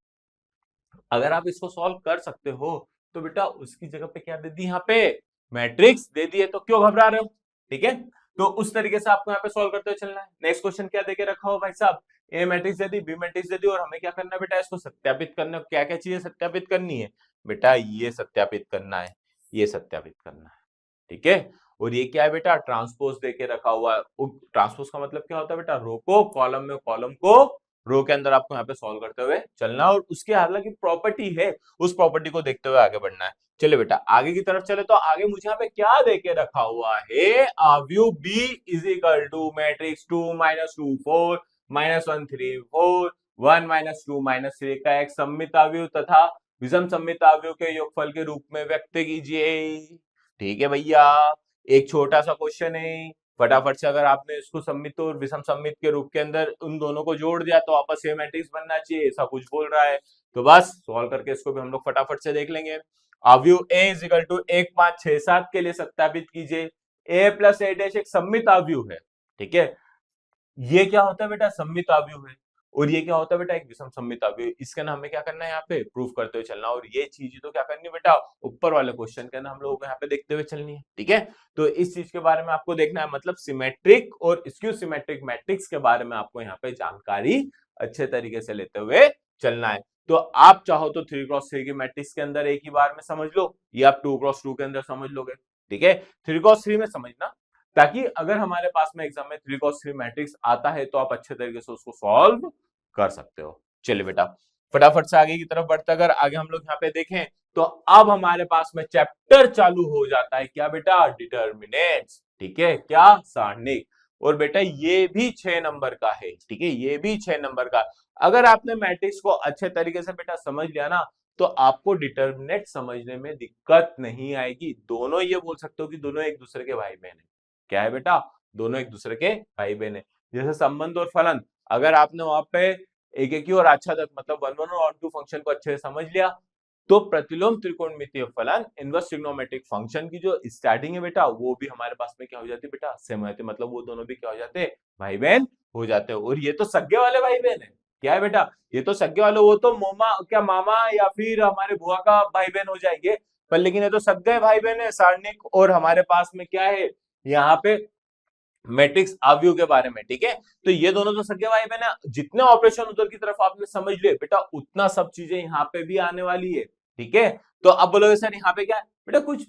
अगर आप इसको सॉल्व कर सकते हो तो बेटा उसकी जगह पे क्या दे दी, यहाँ पे मैट्रिक्स दे दिए, तो क्यों घबरा रहे हो, ठीक है। तो उस तरीके से आपको यहाँ पे सॉल्व करते हुए चलना है। नेक्स्ट क्वेश्चन क्या देके रखा हो भाई साहब, ए मैट्रिक्स दे दी, बी मैट्रिक्स दे दी, और हमें क्या करना है बेटा, इसको सत्यापित करना है। क्या क्या चीजें सत्यापित करनी है बेटा, ये सत्यापित करना है, ये सत्यापित करना है, ठीक है। और ये क्या है बेटा, ट्रांसपोज देके रखा हुआ है। ट्रांसपोज का मतलब क्या होता है बेटा, रो को कॉलम में, कॉलम को रो के अंदर आपको यहाँ पे सॉल्व करते हुए चलना, और उसकी हालांकि प्रॉपर्टी है, उस प्रॉपर्टी को देखते हुए आगे बढ़ना है। चलिए बेटा आगे की तरफ चले, तो आगे मुझे यहाँ पे क्या देके रखा हुआ है, आव्यूह B is equal to matrix 2 minus 2 4 minus 1 3 4 1 minus 2 minus 3 का एक सममित आव्यूह तथा विषम सममित आव्यूह के योगफल के रूप में व्यक्त कीजिए। ठीक है भैया, एक छोटा सा क्वेश्चन है, फटाफट से अगर आपने इसको सममित और विषम सममित के रूप के अंदर उन दोनों को जोड़ दिया तो आपस में मैट्रिक्स बनना चाहिए, ऐसा कुछ बोल रहा है। तो बस सॉल्व करके इसको भी हम लोग फटाफट से देख लेंगे। आव्यूह ए इज इक्वल टू 1 5 6 7 के लिए सत्यापित कीजिए। ए प्लस ए डैश एक सममित आव्यूह है, ठीक है। ये क्या होता है बेटा, सममित आव्यूह है। और ये क्या होता है बेटा, एक विषम सममित आव्यूह। इसका ना हमें क्या करना है, यहाँ पे प्रूफ करते हुए चलना, और ये चीज तो क्या करनी है बेटा, ऊपर वाले क्वेश्चन के ना हम लोगों को यहाँ पे देखते हुए चलनी है, ठीक है। तो इस चीज के बारे में आपको देखना है, मतलब सिमेट्रिक और स्क्यू सिमेट्रिक मैट्रिक्स के बारे में आपको यहाँ पे जानकारी अच्छे तरीके से लेते हुए चलना है। तो आप चाहो तो 3x3 की मैट्रिक्स के अंदर एक ही बार में समझ लो, या आप 2x2 के अंदर समझ लोगे, ठीक है। 3x3 में समझना, ताकि अगर हमारे पास में एग्जाम में 3x3 मैट्रिक्स आता है तो आप अच्छे तरीके से उसको सॉल्व कर सकते हो। चलिए बेटा फटाफट से आगे की तरफ बढ़ते, अगर आगे हम लोग यहाँ पे देखें तो अब हमारे पास में चैप्टर चालू हो जाता है, क्या बेटा, डिटर्मिनेंट्स, ठीक है, क्या, सारणिक। और बेटा ये भी 6 नंबर का है, ठीक है, ये भी 6 नंबर का। अगर आपने मैट्रिक्स को अच्छे तरीके से बेटा समझ लिया ना, तो आपको डिटर्मिनेंट समझने में दिक्कत नहीं आएगी। दोनों ये बोल सकते हो कि दोनों एक दूसरे के भाई बहन है। क्या है बेटा, दोनों एक दूसरे के भाई बहन है। जैसे संबंध और फलन, अगर आपने वहां पे एक एक और आच्छादक मतलब 1 1 और 2 फंक्शन को अच्छे से समझ लिया, तो प्रतिलोम त्रिकोणमितीय फलन इनवर्स ट्रिग्नोमेट्रिक फंक्शन की जो स्टार्टिंग है बेटा, वो भी हमारे पास में क्या हो जाती है बेटा, सेम हो जाती है। मतलब वो दोनों भी क्या हो जाते हैं, भाई बहन हो जाते हैं। और ये तो सगे वाले भाई बहन है, क्या है बेटा, ये तो सगे वाले, वो तो मोमा क्या मामा या फिर हमारे बुआ का भाई बहन हो जाएंगे, पर लेकिन ये तो सगे भाई बहन है, सारणिक। और हमारे पास में क्या है यहाँ पे, मैट्रिक्स आव्यूह के बारे में, ठीक है। तो ये दोनों तो सगे भाई बहन है। जितने ऑपरेशन उधर की तरफ आपने समझ लिए बेटा, उतना सब चीजें यहाँ पे भी आने वाली है, ठीक है। तो अब बोलोगे सर यहाँ पे क्या है बेटा, कुछ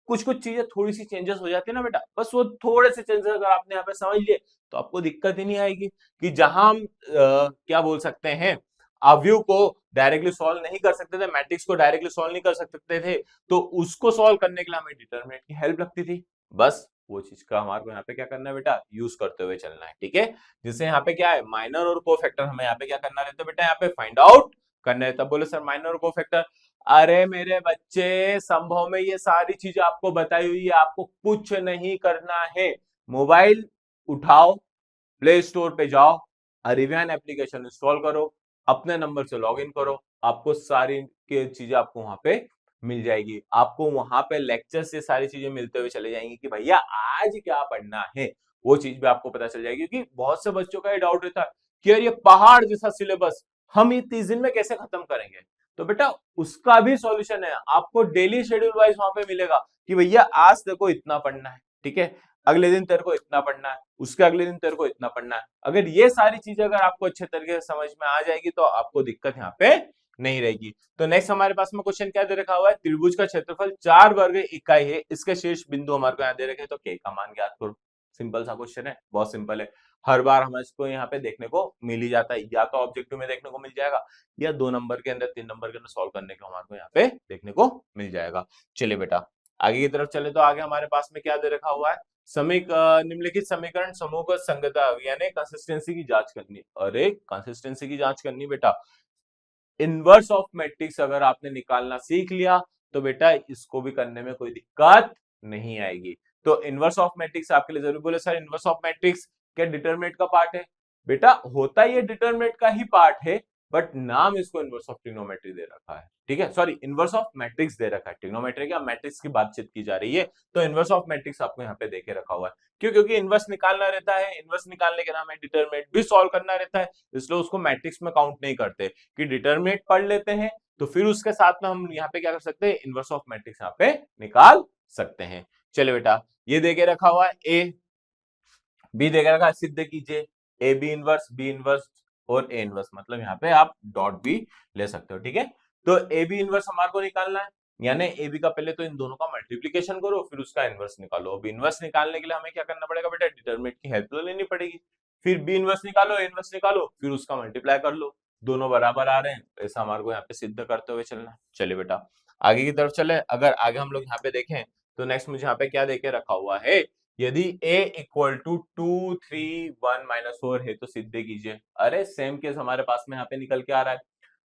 कुछ कुछ चीजें थोड़ी सी चेंजेस हो जाती है ना बेटा, बस वो थोड़े से चेंजेस अगर आपने यहाँ पे समझ लिए तो आपको दिक्कत ही नहीं आएगी। कि जहां हम क्या बोल सकते हैं, अवयव को डायरेक्टली सॉल्व नहीं कर सकते थे, मैट्रिक्स को डायरेक्टली सॉल्व नहीं कर सकते थे, तो उसको सॉल्व करने के लिए हमें डिटरमिनेंट की हेल्प लगती थी। बस वो चीज का हमारे को यहाँ पे क्या करना है बेटा, यूज करते हुए चलना है। ठीक है, जिससे यहाँ पे क्या है, माइनर और कोफैक्टर हमें यहाँ पे क्या करना रहता है बेटा, यहाँ पे फाइंड आउट करना रहता है। बोले सर माइनर और कोफैक्टर, अरे मेरे बच्चे संभव में ये सारी चीजें आपको बताई हुई है, आपको कुछ नहीं करना है। मोबाइल उठाओ, प्ले स्टोर पे जाओ, अरिवियन एप्लीकेशन इंस्टॉल करो, अपने नंबर से लॉग इन करो, आपको सारी के चीजें आपको वहां पे मिल जाएगी। आपको वहां पे लेक्चर से सारी चीजें मिलते हुए चले जाएंगी कि भैया आज क्या पढ़ना है, वो चीज भी आपको पता चल जाएगी। क्योंकि बहुत से बच्चों का ये डाउट रहता है कि यार ये पहाड़ जैसा सिलेबस हम ये 30 दिन में कैसे खत्म करेंगे। तो बेटा उसका भी सॉल्यूशन है, आपको डेली शेड्यूल वाइज वहां पे मिलेगा कि भैया आज देखो इतना पढ़ना है, ठीक है, अगले दिन तेरे को इतना पढ़ना है, उसके अगले दिन तेरे को इतना पढ़ना है। अगर ये सारी चीजें अगर आपको अच्छे तरीके से समझ में आ जाएगी तो आपको दिक्कत यहाँ पे नहीं रहेगी। तो नेक्स्ट हमारे पास में क्वेश्चन क्या दे रखा हुआ है, त्रिभुज का क्षेत्रफल 4 वर्ग इकाई है, इसके शीर्ष बिंदु हमारे को यहाँ दे रखे हैं, तो के का मान ज्ञात करो। सिंपल सा क्वेश्चन है, बहुत सिंपल है, हर बार हमें इसको यहाँ पे देखने को मिल ही जाता है, या तो ऑब्जेक्टिव में देखने को मिल जाएगा या 2 नंबर के अंदर 3 नंबर के अंदर सॉल्व करने को हमारे को यहाँ पे देखने को मिल जाएगा। चलिए बेटा आगे की तरफ चले, तो आगे हमारे पास में क्या दे रखा हुआ है, निम्नलिखित समीकरण समूह का संगतता यानी कंसिस्टेंसी की जांच करनी। अरे कंसिस्टेंसी की जांच करनी बेटा, इनवर्स ऑफ मैट्रिक्स अगर आपने निकालना सीख लिया तो बेटा इसको भी करने में कोई दिक्कत नहीं आएगी। तो इनवर्स ऑफ मैट्रिक्स आपके लिए जरूर, बोले सर इनवर्स ऑफ मैट्रिक्स क्या डिटरमिनेंट का पार्ट है? बेटा होता ये डिटरमिनेंट का ही पार्ट है, बट नाम इसको इनवर्स ऑफ ट्रिग्नोमेट्री दे रखा है। ठीक है, सॉरी इनवर्स ऑफ मैट्रिक्स दे रखा है, ट्रिग्नोमेट्री का मैट्रिक्स की बातचीत की जा रही है, तो इनवर्स ऑफ मैट्रिक्स आपको यहाँ पे देके रखा हुआ है। क्यों? क्योंकि इनवर्स निकालना रहता है, इनवर्स निकालने के नाम है डिटरमिनेंट भी सॉल्व करना रहता है, इसलिए उसको मैट्रिक्स में काउंट नहीं करते। कि डिटरमिनेंट पढ़ लेते हैं तो फिर उसके साथ में हम यहाँ पे क्या कर सकते हैं, इनवर्स ऑफ मैट्रिक्स यहाँ पे निकाल सकते हैं। चलिए बेटा ये देके रखा हुआ है, ए बी देके रखा है, सिद्ध कीजिए ए बी इनवर्स और ए इनवर्स, मतलब यहाँ पे आप डॉट भी ले सकते हो। ठीक है, तो ए बी इनवर्स हमारे को निकालना है, यानी ए बी का पहले तो इन दोनों का मल्टीप्लीकेशन करो फिर उसका इनवर्स निकालो। अब इनवर्स निकालने के लिए हमें क्या करना पड़ेगा बेटा, डिटरमिनेंट की हेल्प तो लेनी पड़ेगी। फिर बी इनवर्स निकालो, ए इनवर्स निकालो, फिर उसका मल्टीप्लाई कर लो, दोनों बराबर आ रहे हैं, ऐसा हमारे को यहाँ पे सिद्ध करते हुए चलना है। चलिए बेटा आगे की तरफ चले, अगर आगे हम लोग यहाँ पे देखें तो नेक्स्ट मुझे यहाँ पे क्या देके रखा हुआ है, यदि a इक्वल टू 2 3 1 -4 है तो सिद्ध कीजिए। अरे सेम केस हमारे पास में यहाँ पे निकल के आ रहा है।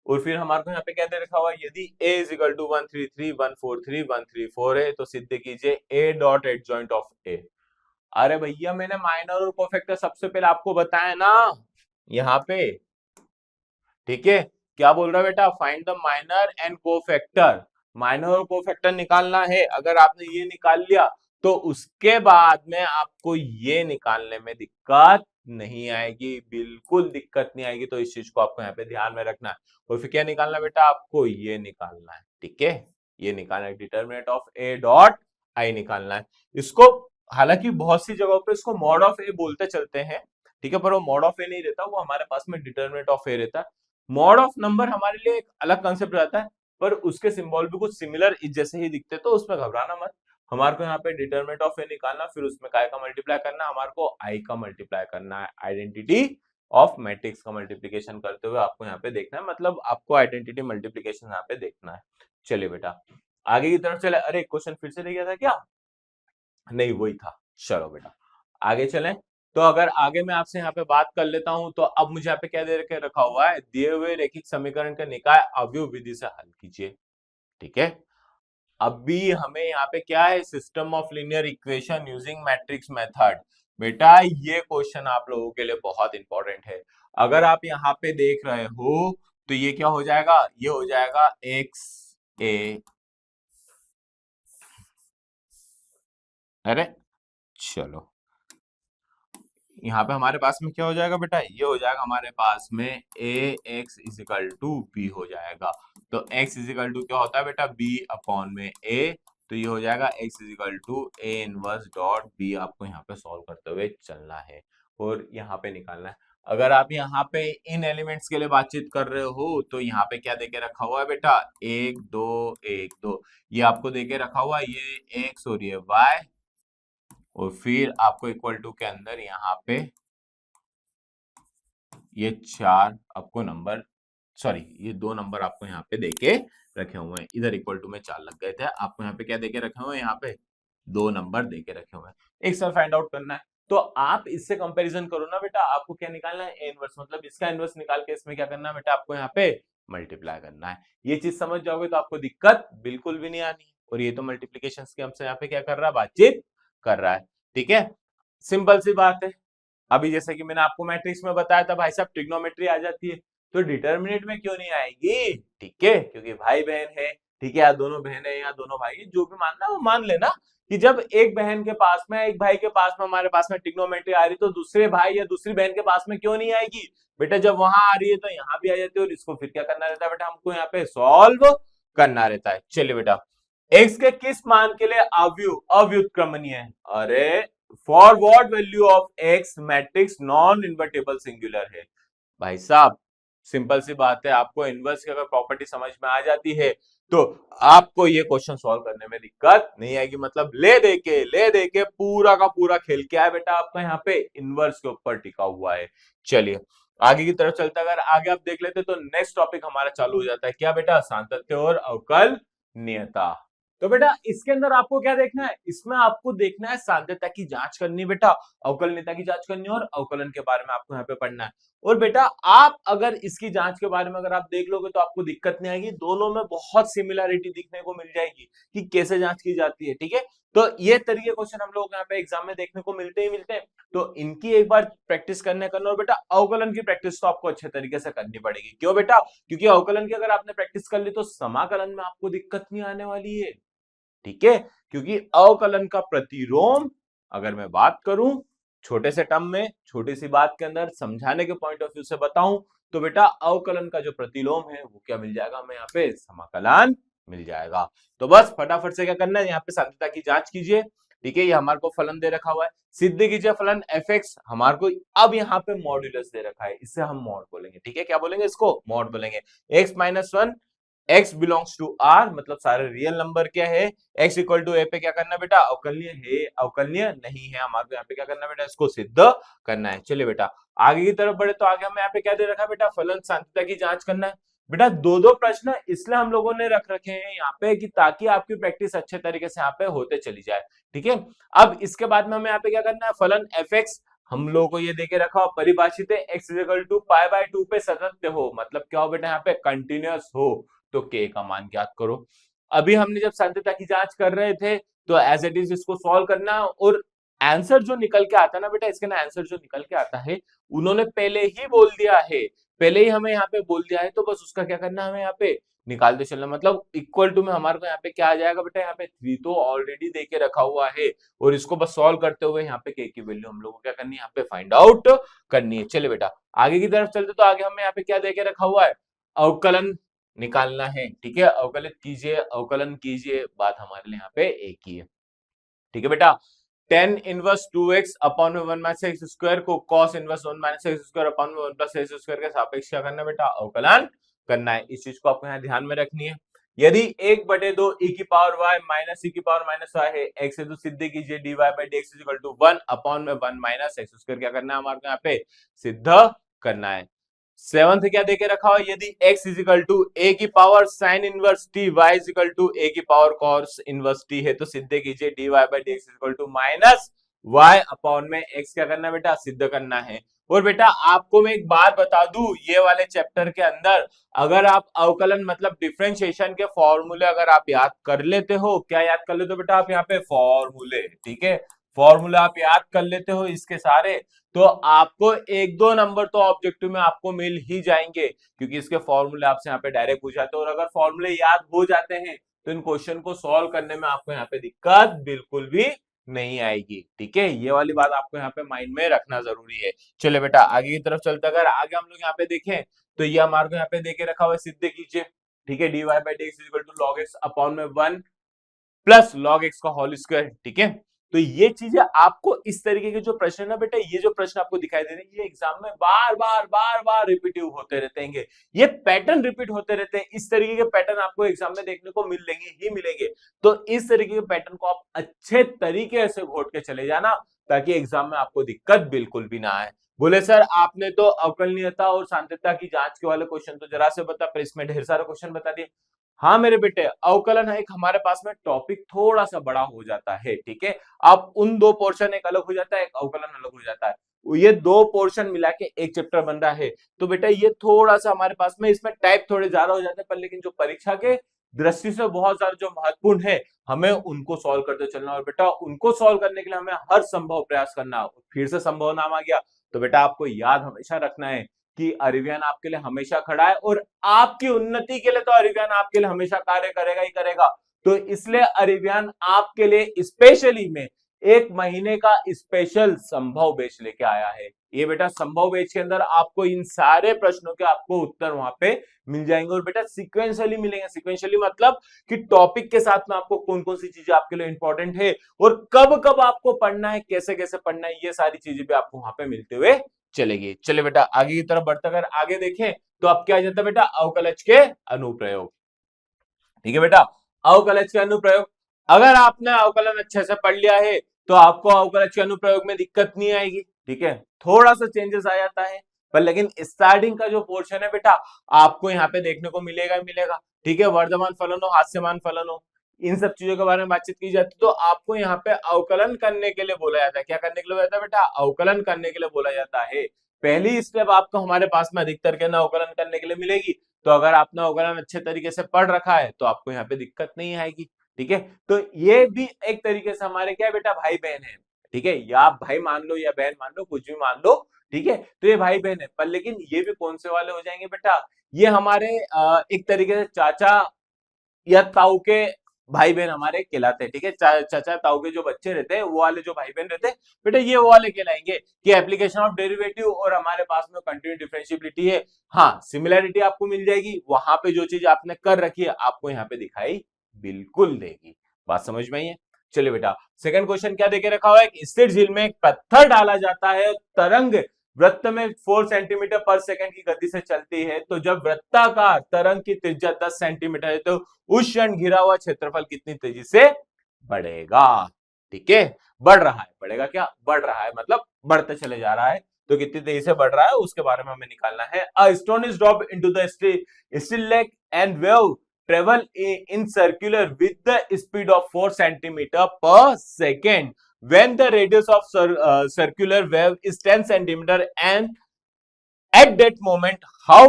और फिर हमारे को यहाँ पे क्या दे रखा हुआ है, यदि a इज इक्वल टू 1 3 3 1 4 3 1 3 4 है तो सिद्ध कीजिए a dot adjoint of a। अरे भैया मैंने माइनर और कोफैक्टर सबसे पहले आपको बताया ना यहाँ पे, ठीक है, क्या बोल रहा है बेटा, find the minor and cofactor. Minor और कोफैक्टर निकालना है, अगर आपने ये निकाल लिया तो उसके बाद में आपको ये निकालने में दिक्कत नहीं आएगी, बिल्कुल दिक्कत नहीं आएगी। तो इस चीज को आपको यहाँ पे ध्यान में रखना है। और फिर क्या निकालना बेटा, आपको ये निकालना है, ठीक है, ये निकालना है, determinant of A dot I निकालना है। इसको हालांकि बहुत सी जगहों पे इसको मॉड ऑफ ए बोलते चलते हैं, ठीक है, पर वो मॉड ऑफ ए नहीं रहता, वो हमारे पास में डिटरमिनेंट ऑफ ए रहता है। मॉड ऑफ नंबर हमारे लिए एक अलग कंसेप्ट रहता है, पर उसके सिंबल भी कुछ सिमिलर जैसे ही दिखते, तो उसमें घबराना मत। हमारे को यहाँ पे डिटरमिनेंट ऑफ ए निकालना, फिर उसमें काय का मल्टीप्लाई करना, हमारे को आई का मल्टीप्लाई करना है, आइडेंटिटी ऑफ मैट्रिक्स का मल्टीप्लीकेशन करते हुए आपको यहाँ पे देखना है, मतलब आपको आइडेंटिटी मल्टीप्लीकेशन यहाँ पे देखना है। चलिए बेटा आगे की तरफ चले, अरे क्वेश्चन फिर से रह गया था क्या, नहीं वही था। चलो बेटा आगे चलें, तो अगर आगे मैं आपसे यहाँ पे बात कर लेता हूं, तो अब मुझे यहाँ पे क्या दे के रखा हुआ है, दिए हुए रैखिक समीकरण का निकाय अवयव विधि से हल कीजिए। ठीक है, अभी हमें यहाँ पे क्या है, system of linear equation using matrix method. बेटा ये क्वेश्चन आप लोगों के लिए बहुत इंपॉर्टेंट है। अगर आप यहाँ पे देख रहे हो तो ये क्या हो जाएगा, ये हो जाएगा एक्स ए, अरे चलो यहाँ पे हमारे पास में क्या हो जाएगा बेटा, ये हो जाएगा हमारे पास में ए एक्स इजिकल टू बी हो जाएगा। तो x इजिकल टू क्या होता है बेटा, b अपॉन में a, तो ये हो जाएगा x is equal to a inverse dot b। आपको यहाँ पे सॉल्व करते हुए चलना है और यहाँ पे निकालना है। अगर आप यहाँ पे इन एलिमेंट्स के लिए बातचीत कर रहे हो तो यहाँ पे क्या देके रखा हुआ है बेटा, 1 2 1 2, ये आपको देके रखा हुआ है, ये x और ये y, और फिर आपको इक्वल टू के अंदर यहाँ पे ये 4 आपको नंबर, सॉरी ये 2 नंबर आपको यहाँ पे देके रखे हुए हैं। इधर इक्वल टू में 4 लग गए थे, आपको यहाँ पे क्या देके रखे हुए हैं, यहाँ पे 2 नंबर देके रखे हुए हैं। एक सर फाइंड आउट करना है, तो आप इससे कंपैरिजन करो ना बेटा, आपको क्या निकालना है, इनवर्स, मतलब इसका इनवर्स निकाल के इसमें क्या करना है बेटा, आपको यहाँ पे मल्टीप्लाई करना है। ये चीज समझ जाओगे तो आपको दिक्कत बिल्कुल भी नहीं आनी। और ये तो मल्टीप्लीकेशन के हमसे यहाँ पे क्या कर रहा है, बातचीत कर रहा है। ठीक है, सिंपल सी बात है। अभी जैसे कि मैंने आपको मैट्रिक्स में बताया था भाई साहब, ट्रिग्नोमेट्री आ जाती है, तो डिटर्मिनेंट में क्यों नहीं आएगी, ठीक है, क्योंकि भाई बहन है, ठीक है, या दोनों बहन है या दोनों भाई है, जो भी मानना है वो मान लेना कि जब एक बहन के पास में, एक भाई के पास में, हमारे पास में ट्रिग्नोमेट्री आ रही, तो दूसरे भाई या दूसरी बहन के पास में क्यों नहीं आएगी बेटा, जब वहां आ रही है तो यहाँ भी आ जाती है, और इसको फिर क्या करना रहता है बेटा, हमको यहाँ पे सॉल्व करना रहता है। चलिए बेटा, x के किस मान के लिए अव्युत्क्रमणीय है, अरे for what value of x matrix non invertible singular है। भाई साहब सिंपल सी बात है, आपको इनवर्स की अगर प्रॉपर्टी समझ में आ जाती है तो आपको ये क्वेश्चन सॉल्व करने में दिक्कत नहीं आएगी। मतलब ले दे के पूरा का पूरा खेल क्या है बेटा, आपका यहाँ पे इनवर्स के ऊपर टिका हुआ है। चलिए आगे की तरफ चलते, अगर आगे आप देख लेते तो नेक्स्ट टॉपिक हमारा चालू हो जाता है, क्या बेटा, सांतत्य और अवकलनीयता। तो बेटा इसके अंदर आपको क्या देखना है, इसमें आपको देखना है सांद्रता की जांच करनी बेटा, अवकलनीयता की जांच करनी, और अवकलन के बारे में आपको यहाँ पे पढ़ना है। और बेटा आप अगर इसकी जांच के बारे में अगर आप देख लोगे तो आपको दिक्कत नहीं आएगी, दोनों में बहुत सिमिलरिटी दिखने को मिल जाएगी कि कैसे जांच की जाती है। ठीक है, तो ये तरीके क्वेश्चन हम लोग यहाँ पे एग्जाम में देखने को मिलते ही मिलते हैं, तो इनकी एक बार प्रैक्टिस करना। और बेटा अवकलन की प्रैक्टिस तो आपको अच्छे तरीके से करनी पड़ेगी, क्यों बेटा, क्योंकि अवकलन की अगर आपने प्रैक्टिस कर ली तो समाकलन में आपको दिक्कत नहीं आने वाली है। ठीक है, क्योंकि अवकलन का प्रतिलोम, अगर मैं बात करूं छोटे से टर्म में, छोटी सी बात के अंदर समझाने के पॉइंट ऑफ व्यू से बताऊं तो बेटा अवकलन का जो प्रतिलोम है वो क्या मिल जाएगा, हमें यहाँ पे समाकलन मिल जाएगा। तो बस फटाफट से क्या करना है, यहाँ पे सांद्रता की जांच कीजिए। ठीक है, ये हमारे को फलन दे रखा हुआ है, सिद्ध कीजिए फलन f(x) हमारे को, अब यहाँ पे मॉड्यूलस दे रखा है, इससे हम मॉड बोलेंगे। ठीक है, क्या बोलेंगे इसको, मॉड बोलेंगे। x-1 x belongs to r, मतलब सारे रियल नंबर क्या है, x इक्वल टू a पे क्या करना बेटा, अवकलनीय है, अवकलनीय नहीं है, हमारे को यहाँ पे क्या करना बेटा, इसको सिद्ध करना है। चलिए बेटा आगे की तरफ बढ़े, तो आगे हमें यहाँ पे क्या दे रखा है बेटा, फलन सांतत्य की जांच करना है। बेटा दो दो प्रश्न इसलिए हम लोगों ने रख रखे हैं यहाँ पे कि ताकि आपकी प्रैक्टिस अच्छे तरीके से यहाँ पे होते चली जाए। ठीक है, अब इसके बाद में हमें यहाँ पे क्या करना है, फलन f(x) हम लोगों को ये देके रखा हो, परिभाषित है x इक्वल टू π/2 पे सतत हो, मतलब क्या हो बेटा, यहाँ पे कंटिन्यूअस हो, तो k का मान ज्ञात करो। अभी हमने जब सांद्रता की जांच कर रहे थे तो एज इट इज इसको सॉल्व करना, और आंसर जो निकल के आता है ना बेटा, इसके ना आंसर जो निकल के आता है उन्होंने पहले ही बोल दिया है, पहले ही हमें यहाँ पे बोल दिया है, तो बस उसका क्या करना है, हमें यहाँ पे निकालते चलना। मतलब इक्वल टू में हमारे को यहाँ पे क्या आ जाएगा बेटा, यहाँ पे 3 तो ऑलरेडी देके रखा हुआ है, और इसको बस सॉल्व करते हुए यहाँ पे k की वैल्यू हम लोग को क्या करनी है, यहाँ पे फाइंड आउट करनी है। चले बेटा आगे की तरफ चलते, तो आगे हमें यहाँ पे क्या देके रखा हुआ है, अवकलन निकालना है। ठीक है, अवकलित कीजिए, अवकलन कीजिए, बात हमारे लिए यहाँ पे एक ही है। ठीक है बेटा, tan इनवर्स 2x अपॉन में 1 माइनस एक्स स्क्वायर को cos inverse 1 minus X square upon में 1 प्लस एक्स स्क्वायर के सापेक्ष क्या करना है बेटा, अवकलन करना है। इस चीज को आपको यहाँ ध्यान में रखनी है। यदि 1/2 e की पावर y माइनस e की पावर माइनस y है, x से तो सिद्ध कीजिए dy by dx equal to 1 upon में 1 माइनस एक्स स्क्वायर क्या करना है, हमारे को यहाँ पे सिद्ध करना है। सेवंथ क्या देके रखा हुआ, यदि x is equal to a की power sine inverse t, y is equal to a की पावर कॉस इनवर्स t है, तो सिद्ध कीजिए dy by dx is equal to minus y upon में x क्या करना है बेटा, सिद्ध करना है। और बेटा आपको मैं एक बात बता दूं, ये वाले चैप्टर के अंदर अगर आप अवकलन मतलब डिफरेंशिएशन के फॉर्मूले अगर आप याद कर लेते हो, क्या याद कर लेते हो बेटा आप, यहाँ पे फॉर्मूले, ठीक है, फॉर्मूला आप याद कर लेते हो इसके सारे, तो आपको 1-2 नंबर तो ऑब्जेक्टिव में आपको मिल ही जाएंगे, क्योंकि इसके फॉर्मूले आपसे यहाँ पे डायरेक्ट पूछ जाते हैं। और अगर फॉर्मूले याद हो जाते हैं तो इन क्वेश्चन को सॉल्व करने में आपको यहाँ पे दिक्कत बिल्कुल भी नहीं आएगी। ठीक है, ये वाली बात आपको यहाँ पे माइंड में रखना जरूरी है। चलो बेटा आगे की तरफ चलते, अगर आगे हम लोग यहाँ पे देखें तो ये हमारे को यहाँ पे देके रखा हुआ है, सिद्ध कीजिए। ठीक है, dy by dx equal to log x upon में 1 प्लस log x का होल स्क्वायर। ठीक है, तो ये चीजें आपको इस तरीके के जो प्रश्न है ना बेटा, ये जो प्रश्न आपको दिखाई दे रहे हैं ये एग्जाम में बार बार रिपीटिव होते रहते हैं, ये पैटर्न रिपीट होते रहते हैं। इस तरीके के पैटर्न आपको एग्जाम में देखने को मिलेंगे ही मिलेंगे। तो इस तरीके के पैटर्न को आप अच्छे तरीके से घोट के चले जाना, ताकि एग्जाम में आपको दिक्कत बिल्कुल भी ना आए। बोले सर आपने तो अवकलनीयता और सांद्रता की जांच के वाले क्वेश्चन तो जरा से बता, फिर इसमें ढेर सारे क्वेश्चन बता दिए। हाँ मेरे बेटे, अवकलन है एक हमारे पास में टॉपिक थोड़ा सा बड़ा हो जाता है, ठीक है। अब उन दो पोर्शन एक अलग हो जाता है, एक अवकलन अलग हो जाता है, ये दो पोर्शन मिला के एक चैप्टर बन रहा है। तो बेटा ये थोड़ा सा हमारे पास में इसमें टाइप थोड़े ज्यादा हो जाते हैं, पर लेकिन जो परीक्षा के दृष्टि से बहुत ज्यादा जो महत्वपूर्ण है, हमें उनको सॉल्व करते चलना, और बेटा उनको सॉल्व करने के लिए हमें हर संभव प्रयास करना। फिर से संभव नाम आ गया, तो बेटा आपको याद हमेशा रखना है कि अरिवियन आपके लिए हमेशा खड़ा है, और आपकी उन्नति के लिए तो अरिवियन आपके लिए हमेशा कार्य करेगा ही करेगा। तो इसलिए अरिवियन आपके लिए स्पेशली में एक महीने का स्पेशल संभव बैच लेके आया है। ये बेटा संभव बैच के अंदर आपको इन सारे प्रश्नों के आपको उत्तर वहां पे मिल जाएंगे, और बेटा सिक्वेंशियली मिलेंगे। सिक्वेंशियली मतलब कि टॉपिक के साथ में आपको कौन कौन सी चीजें आपके लिए इंपॉर्टेंट है, और कब कब आपको पढ़ना है, कैसे कैसे पढ़ना है, ये सारी चीजें भी आपको वहां पे मिलते हुए चलेगी। चले बेटा आगे की तरफ बढ़ते, अगर आगे देखें तो अब क्या आ जाता है बेटा, अवकलज के अनुप्रयोग। ठीक है बेटा, अवकलज के अनुप्रयोग, अगर आपने अवकलन अच्छे से पढ़ लिया है तो आपको अवकलज के अनुप्रयोग में दिक्कत नहीं आएगी। ठीक है, थोड़ा सा चेंजेस आ जाता है, पर लेकिन स्टार्टिंग का जो पोर्शन है बेटा आपको यहाँ पे देखने को मिलेगा ही मिलेगा। ठीक है, वर्धमान फलन हो, हास्यमान फलन हो, इन सब चीजों के बारे में बातचीत की जाती है, तो आपको यहाँ पे अवकलन करने के लिए बोला जाता है। क्या करने के लिए बोला जाता है बेटा, अवकलन करने के लिए बोला जाता है। पहली स्टेप आपको हमारे पास में अधिकतर के ना अवकलन करने के लिए मिलेगी, तो अगर आपने अवकलन अच्छे तरीके से पढ़ रखा है तो आपको यहाँ पे दिक्कत नहीं आएगी। ठीक है, तो ये भी एक तरीके से हमारे क्या है बेटा, भाई बहन है। ठीक है, या आप भाई मान लो या बहन मान लो, कुछ भी मान लो। ठीक है, तो ये भाई बहन है, पर लेकिन ये भी कौन से वाले हो जाएंगे बेटा, ये हमारे एक तरीके से चाचा या ताऊ के भाई बहन हमारे कहलाते हैं। ठीक है, चाचा ताऊ के जो बच्चे रहते हैं वो वाले जो भाई बहन रहते हैं बेटा, ये वो वाले कहलाएंगे कि एप्लीकेशन ऑफ डेरिवेटिव और हमारे पास में कंटिन्यू डिफरेंशिएबिलिटी है। हाँ, सिमिलैरिटी आपको मिल जाएगी, वहां पे जो चीज आपने कर रखी है आपको यहाँ पे दिखाई बिल्कुल देगी। बात समझ में आई है। चलिए बेटा, सेकंड क्वेश्चन क्या देके रखा हुआ है, स्थिर झील में एक पत्थर डाला जाता है, तरंग वृत्त में 4 सेंटीमीटर पर सेकंड की गति से चलती है, तो जब वृत्ताकार तरंग की त्रिज्या 10 सेंटीमीटर है तो उस क्षण घिरा हुआ क्षेत्रफल कितनी तेजी से बढ़ेगा। ठीक है, बढ़ रहा है, बढ़ेगा क्या, बढ़ रहा है मतलब बढ़ते चले जा रहा है, तो कितनी तेजी से बढ़ रहा है उसके बारे में हमें निकालना है। A stone is dropped into the still lake and wave travel in circular with the speed of 4 centimeter per second when the radius of circular wave is 10 centimeter and at that moment how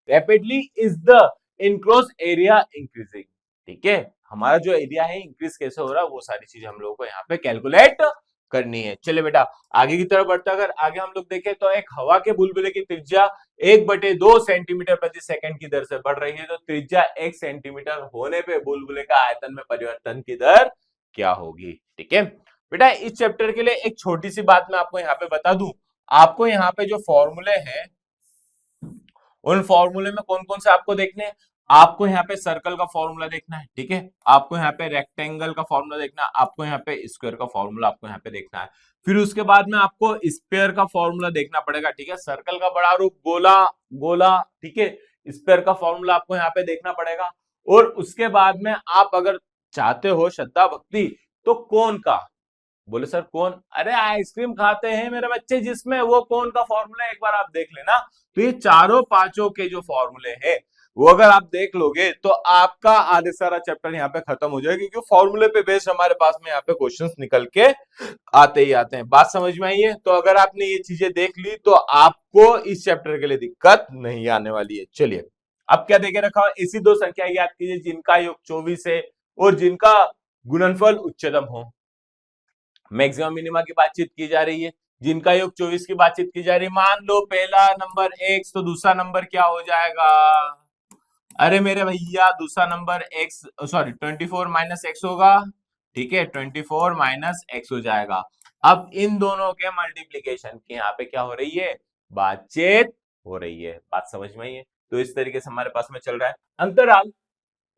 rapidly is the enclosed area increasing। ठीक है, हमारा जो area है increase कैसे हो रहा है वो सारी चीजें हम लोगों को यहाँ पे कैलकुलेट करनी है। चलिए बेटा आगे की तरफ बढ़ते, अगर आगे हम लोग देखें तो एक हवा के बुलबुले की त्रिज्या 1/2 सेंटीमीटर प्रति सेकंड की दर से बढ़ रही है, तो त्रिज्या 1 सेंटीमीटर होने पे बुलबुले का आयतन में परिवर्तन की दर क्या होगी। ठीक है बेटा, इस चैप्टर के लिए एक छोटी सी बात मैं आपको यहाँ पे बता दूं, आपको यहाँ पे जो फॉर्मूले हैं उन फॉर्मूले में कौन कौन से आपको देखने हैं, आपको यहाँ पे सर्कल का फॉर्मूला देखना है। ठीक है, आपको यहाँ पे रेक्टेंगल का फॉर्मूला देखना है, आपको यहाँ पे स्क्वायर का फॉर्मूला आपको यहाँ पे देखना है, फिर उसके बाद में आपको स्पेयर का फॉर्मूला देखना पड़ेगा। ठीक है, सर्कल का बड़ा रूप गोला, गोला। ठीक है, स्पेयर का फॉर्मूला आपको यहाँ पे देखना पड़ेगा, और उसके बाद में आप अगर चाहते हो श्रद्धा भक्ति तो कौन का, बोले सर कौन, अरे आइसक्रीम खाते हैं मेरे बच्चे जिसमें, वो कौन का फॉर्मूला एक बार आप देख लेना। तो ये चारों पांचों के जो फॉर्मूले हैं वो अगर आप देख लोगे तो आपका आधे सारा चैप्टर यहाँ पे खत्म हो जाएगा, क्योंकि फॉर्मूले पे बेस्ड हमारे पास में यहाँ पे क्वेश्चंस निकल के आते ही आते हैं। बात समझ में आई है, तो अगर आपने ये चीजें देख ली तो आपको इस चैप्टर के लिए दिक्कत नहीं आने वाली है। चलिए अब क्या देखे रखा है, ऐसी दो संख्या याद कीजिए जिनका योग 24 है और जिनका गुणनफल उच्चतम हो। मैक्सिमम मिनिमा की बातचीत की जा रही है, जिनका योग 24 की बातचीत की जा रही है। मान लो पहला नंबर x, तो दूसरा नंबर क्या हो जाएगा, अरे मेरे भैया दूसरा number x, sorry 24 minus x होगा। ठीक है, 24 माइनस x हो जाएगा। अब इन दोनों के मल्टीप्लीकेशन की यहाँ पे क्या हो रही है, बातचीत हो रही है। बात समझ में आई है, तो इस तरीके से हमारे पास में चल रहा है। अंतराल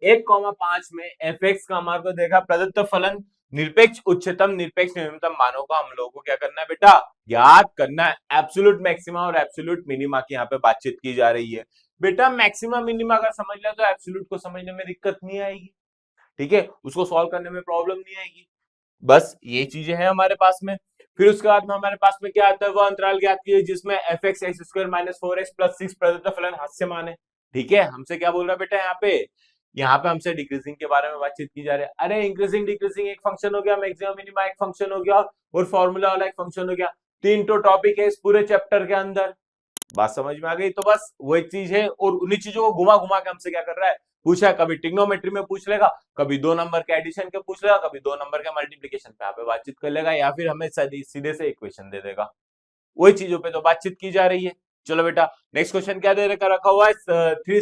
1,5 में fx का मान को देखा, प्रदत्त फलन निरपेक्ष उच्चतम निरपेक्ष न्यूनतम मानों का हम लोगों को क्या करना है बेटा, याद करना है। एब्सोल्यूट मैक्सिमा और एब्सोल्यूट मिनिमा की यहाँ पे बातचीत की जा रही है। बेटा मैक्सिमा मिनिमा अगर समझ लिया तो एब्सोल्यूट को समझने में दिक्कत नहीं आएगी, ठीक है, उसको सॉल्व करने में प्रॉब्लम नहीं आएगी। बस ये चीजें हैं हमारे पास में। फिर उसके बाद में हमारे पास में क्या आता है, वह अंतराल ज्ञात कीजिए जिसमें f x x square minus 4x plus 6 प्रदत्त फलन हास्यमान है। ठीक है, हमसे क्या बोल रहा है बेटा, यहाँ पे हमसे डिक्रीजिंग के बारे में बातचीत की जा रही है। अरे इंक्रीजिंग डिक्रीजिंग एक फंक्शन हो गया, मैक्सिमम मिनिमा एक फंक्शन हो गया, और फॉर्मूला वाला एक फंक्शन हो गया। तीन तो टॉपिक है इस पूरे चैप्टर के अंदर। बात समझ में आ गई? तो बस वो एक चीज है, और उन्हीं चीजों को घुमा घुमा के हमसे क्या कर रहा है, पूछा है। कभी ट्रिग्नोमेट्री में पूछ लेगा, कभी 2 नंबर के एडिशन के पूछ लेगा, कभी 2 नंबर के मल्टीप्लिकेशन पे यहाँ पे बातचीत कर लेगा, या फिर हमें सीधे से इक्वेशन दे देगा। वही चीजों पे तो बातचीत की जा रही है। चलो बेटा नेक्स्ट क्वेश्चन क्या दे रखा हुआ है, 3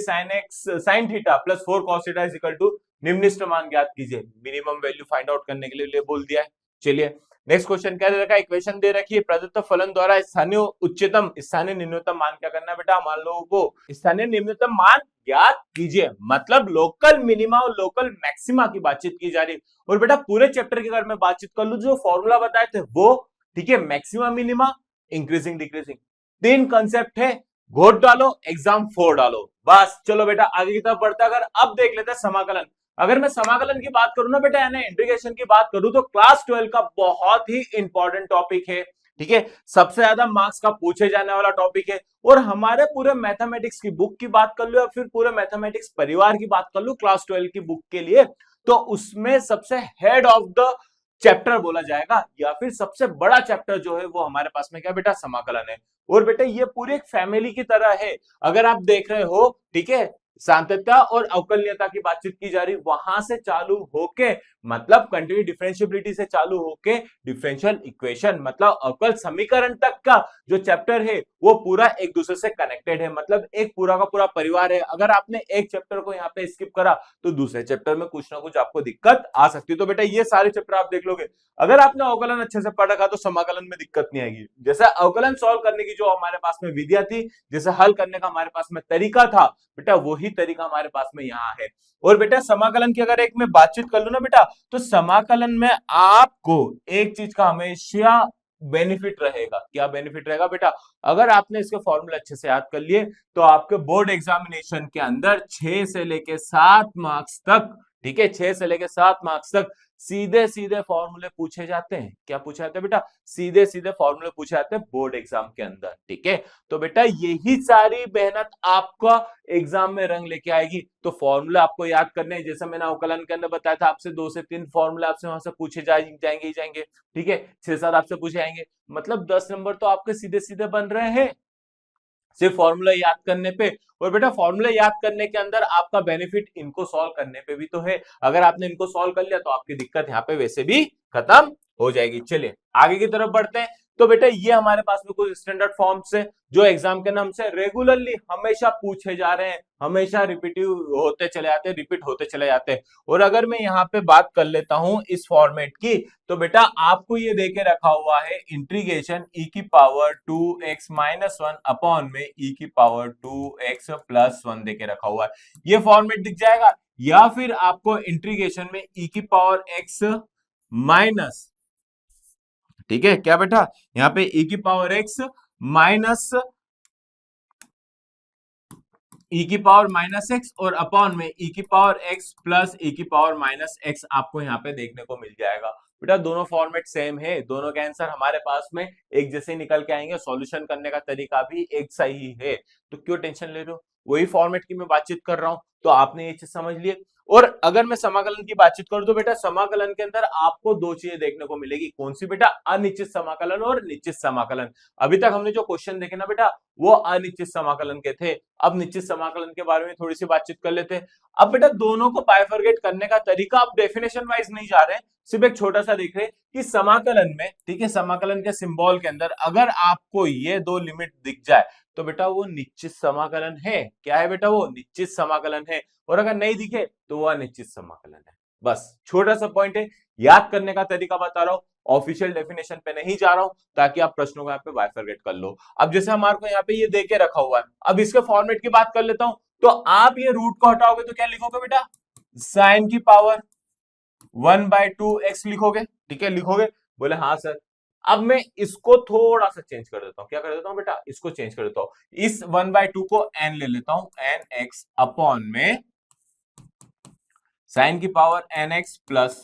sin theta plus 4 cos theta is equal to निम्नलिखित मान ज्ञात कीजिए। मिनिमम वैल्यू फाइंड आउट करने के लिए बोल दिया है। चलिए नेक्स्ट क्वेश्चन क्या दे रखा है, इक्वेशन दे रखी है, प्रदत्त फलन द्वारा स्थानीय उच्चतम स्थानीय निम्नतम मान क्या करना है बेटा, मान लो को स्थानीय निम्नतम मान ज्ञात कीजिए। मतलब लोकल मिनिमा और लोकल मैक्सिमा की बातचीत की जा रही है। और बेटा पूरे चैप्टर की अगर मैं बातचीत कर लूं, जो फॉर्मूला बताए थे वो, ठीक है, मैक्सिमा मिनिमा इंक्रीजिंग डिक्रीजिंग, तीन कंसेप्ट है, घोट डालो एग्जाम 4 डालो। बस चलो बेटा आगे की तरफ बढ़ते, अगर अब देख लेते हैं समाकलन। अगर मैं समाकलन की बात करूं ना बेटा, यानी इंटीग्रेशन की बात करूं, तो क्लास 12 का बहुत ही इंपॉर्टेंट टॉपिक है, ठीक है, सबसे ज्यादा मार्क्स का पूछे जाने वाला टॉपिक है। और हमारे पूरे मैथमेटिक्स की बुक की बात कर लो, या फिर पूरे मैथमेटिक्स परिवार की बात कर लो क्लास 12 की बुक के लिए, तो उसमें सबसे हेड ऑफ द चैप्टर बोला जाएगा, या फिर सबसे बड़ा चैप्टर जो है वो हमारे पास में क्या बेटा, समाकलन है। और बेटा ये पूरी एक फैमिली की तरह है। अगर आप देख रहे हो, ठीक है, सांतत्यता और अवकलनीयता की बातचीत की जा रही, वहां से चालू होके, मतलब कंटिन्यू डिफरेंशियबिलिटी से चालू होके डिफरेंशियल इक्वेशन मतलब अवकल समीकरण तक का जो चैप्टर है वो पूरा एक दूसरे से कनेक्टेड है। मतलब एक पूरा का पूरा परिवार है। अगर आपने एक चैप्टर को यहाँ पे स्किप करा तो दूसरे चैप्टर में कुछ ना कुछ आपको दिक्कत आ सकती है। तो बेटा ये सारे चैप्टर आप देख लोगे, अगर आपने अवकलन अच्छे से पढ़ रखा तो समाकलन में दिक्कत नहीं आएगी। जैसे अवकलन सॉल्व करने की जो हमारे पास में विधियां थी, जैसे हल करने का हमारे पास में तरीका था, बेटा वही तरीका हमारे पास में यहाँ है। और बेटा समाकलन की अगर एक में बातचीत कर लू ना बेटा, तो समाकलन में आपको एक चीज का हमेशा बेनिफिट रहेगा। क्या बेनिफिट रहेगा बेटा, अगर आपने इसके फॉर्मूले अच्छे से याद कर लिए तो आपके बोर्ड एग्जामिनेशन के अंदर 6 से लेके 7 मार्क्स तक, ठीक है, 6 से लेके 7 मार्क्स तक सीधे सीधे फॉर्मूले पूछे जाते हैं। क्या पूछे जाते हैं बेटा, सीधे सीधे फॉर्मूले पूछे जाते हैं बोर्ड एग्जाम के अंदर, ठीक है। तो बेटा यही सारी मेहनत आपका एग्जाम में रंग लेके आएगी। तो फॉर्मूले आपको याद करने हैं, जैसे मैंने अवकलन के अंदर बताया था, आपसे 2 से 3 फॉर्मूले आपसे वहां से पूछे जाएंगे ही जाएंगे, ठीक है, 6-7 आपसे पूछे जाएंगे, मतलब 10 नंबर तो आपके सीधे सीधे बन रहे हैं सिर्फ फॉर्मूला याद करने पे। और बेटा फॉर्मूला याद करने के अंदर आपका बेनिफिट इनको सॉल्व करने पे भी तो है। अगर आपने इनको सॉल्व कर लिया तो आपकी दिक्कत यहाँ पे वैसे भी खत्म हो जाएगी। चलिए आगे की तरफ बढ़ते हैं। तो बेटा ये हमारे पास में कुछ स्टैंडर्ड फॉर्म्स है जो एग्जाम के नाम से रेगुलरली हमेशा पूछे जा रहे हैं, हमेशा रिपीटिव होते चले जाते हैं, रिपीट होते चले जाते हैं। और अगर मैं यहाँ पे बात कर लेता हूं इस फॉर्मेट की, तो बेटा आपको ये देके रखा हुआ है इंटीग्रेशन e की पावर 2x माइनस 1 अपॉन में e की पावर 2x प्लस 1 देके रखा हुआ है। ये फॉर्मेट दिख जाएगा, या फिर आपको इंटीग्रेशन में e की पावर x माइनस, ठीक है, क्या बेटा यहाँ पे e की पावर x माइनस e की पावर माइनस एक्स और अपॉन में e की पावर x प्लस e की पावर माइनस एक्स आपको यहाँ पे देखने को मिल जाएगा। बेटा दोनों फॉर्मेट सेम है, दोनों के आंसर हमारे पास में एक जैसे निकल के आएंगे, सॉल्यूशन करने का तरीका भी एक सही है, तो क्यों टेंशन ले रहे हो, वही फॉर्मेट की मैं बातचीत कर रहा हूं। तो आपने ये चीज समझ लिए। और अगर मैं समाकलन की बातचीत करूं तो बेटा समाकलन के अंदर आपको दो चीजें देखने को मिलेगी। कौन सी बेटा, अनिश्चित समाकलन और निश्चित समाकलन। अभी तक हमने जो क्वेश्चन देखे ना बेटा वो अनिश्चित समाकलन के थे, अब निश्चित समाकलन के बारे में थोड़ी सी बातचीत कर लेते हैं। अब बेटा दोनों को बाइफरकेट करने का तरीका, अब डेफिनेशन वाइज नहीं जा रहे, सिर्फ एक छोटा सा देख रहे कि समाकलन में, ठीक है, समाकलन के सिंबल के अंदर अगर आपको ये दो लिमिट दिख जाए तो बेटा वो निश्चित समाकलन है। क्या है बेटा, वो निश्चित समाकलन है। और अगर नहीं दिखे तो वो अनिश्चित समाकलन है। बस छोटा सा पॉइंट है, याद करने का तरीका बता रहा हूं, ऑफिशियल डेफिनेशन पे नहीं जा रहा हूं, ताकि आप प्रश्नों को यहाँ पे बाइफरकेट कर लो। अब जैसे हमारे को यहाँ पे ये देके रखा हुआ है, अब इसके फॉर्मेट की बात कर लेता हूं। तो आप ये रूट को हटाओगे तो क्या लिखोगे बेटा, साइन की पावर 1/2x लिखोगे, ठीक है, लिखोगे? बोले हाँ सर। अब मैं इसको थोड़ा सा चेंज कर देता हूं, क्या कर देता हूं बेटा, इसको चेंज कर देता हूं, इस 1/2 को n ले लेता हूं, nx अपॉन में साइन की पावर nx प्लस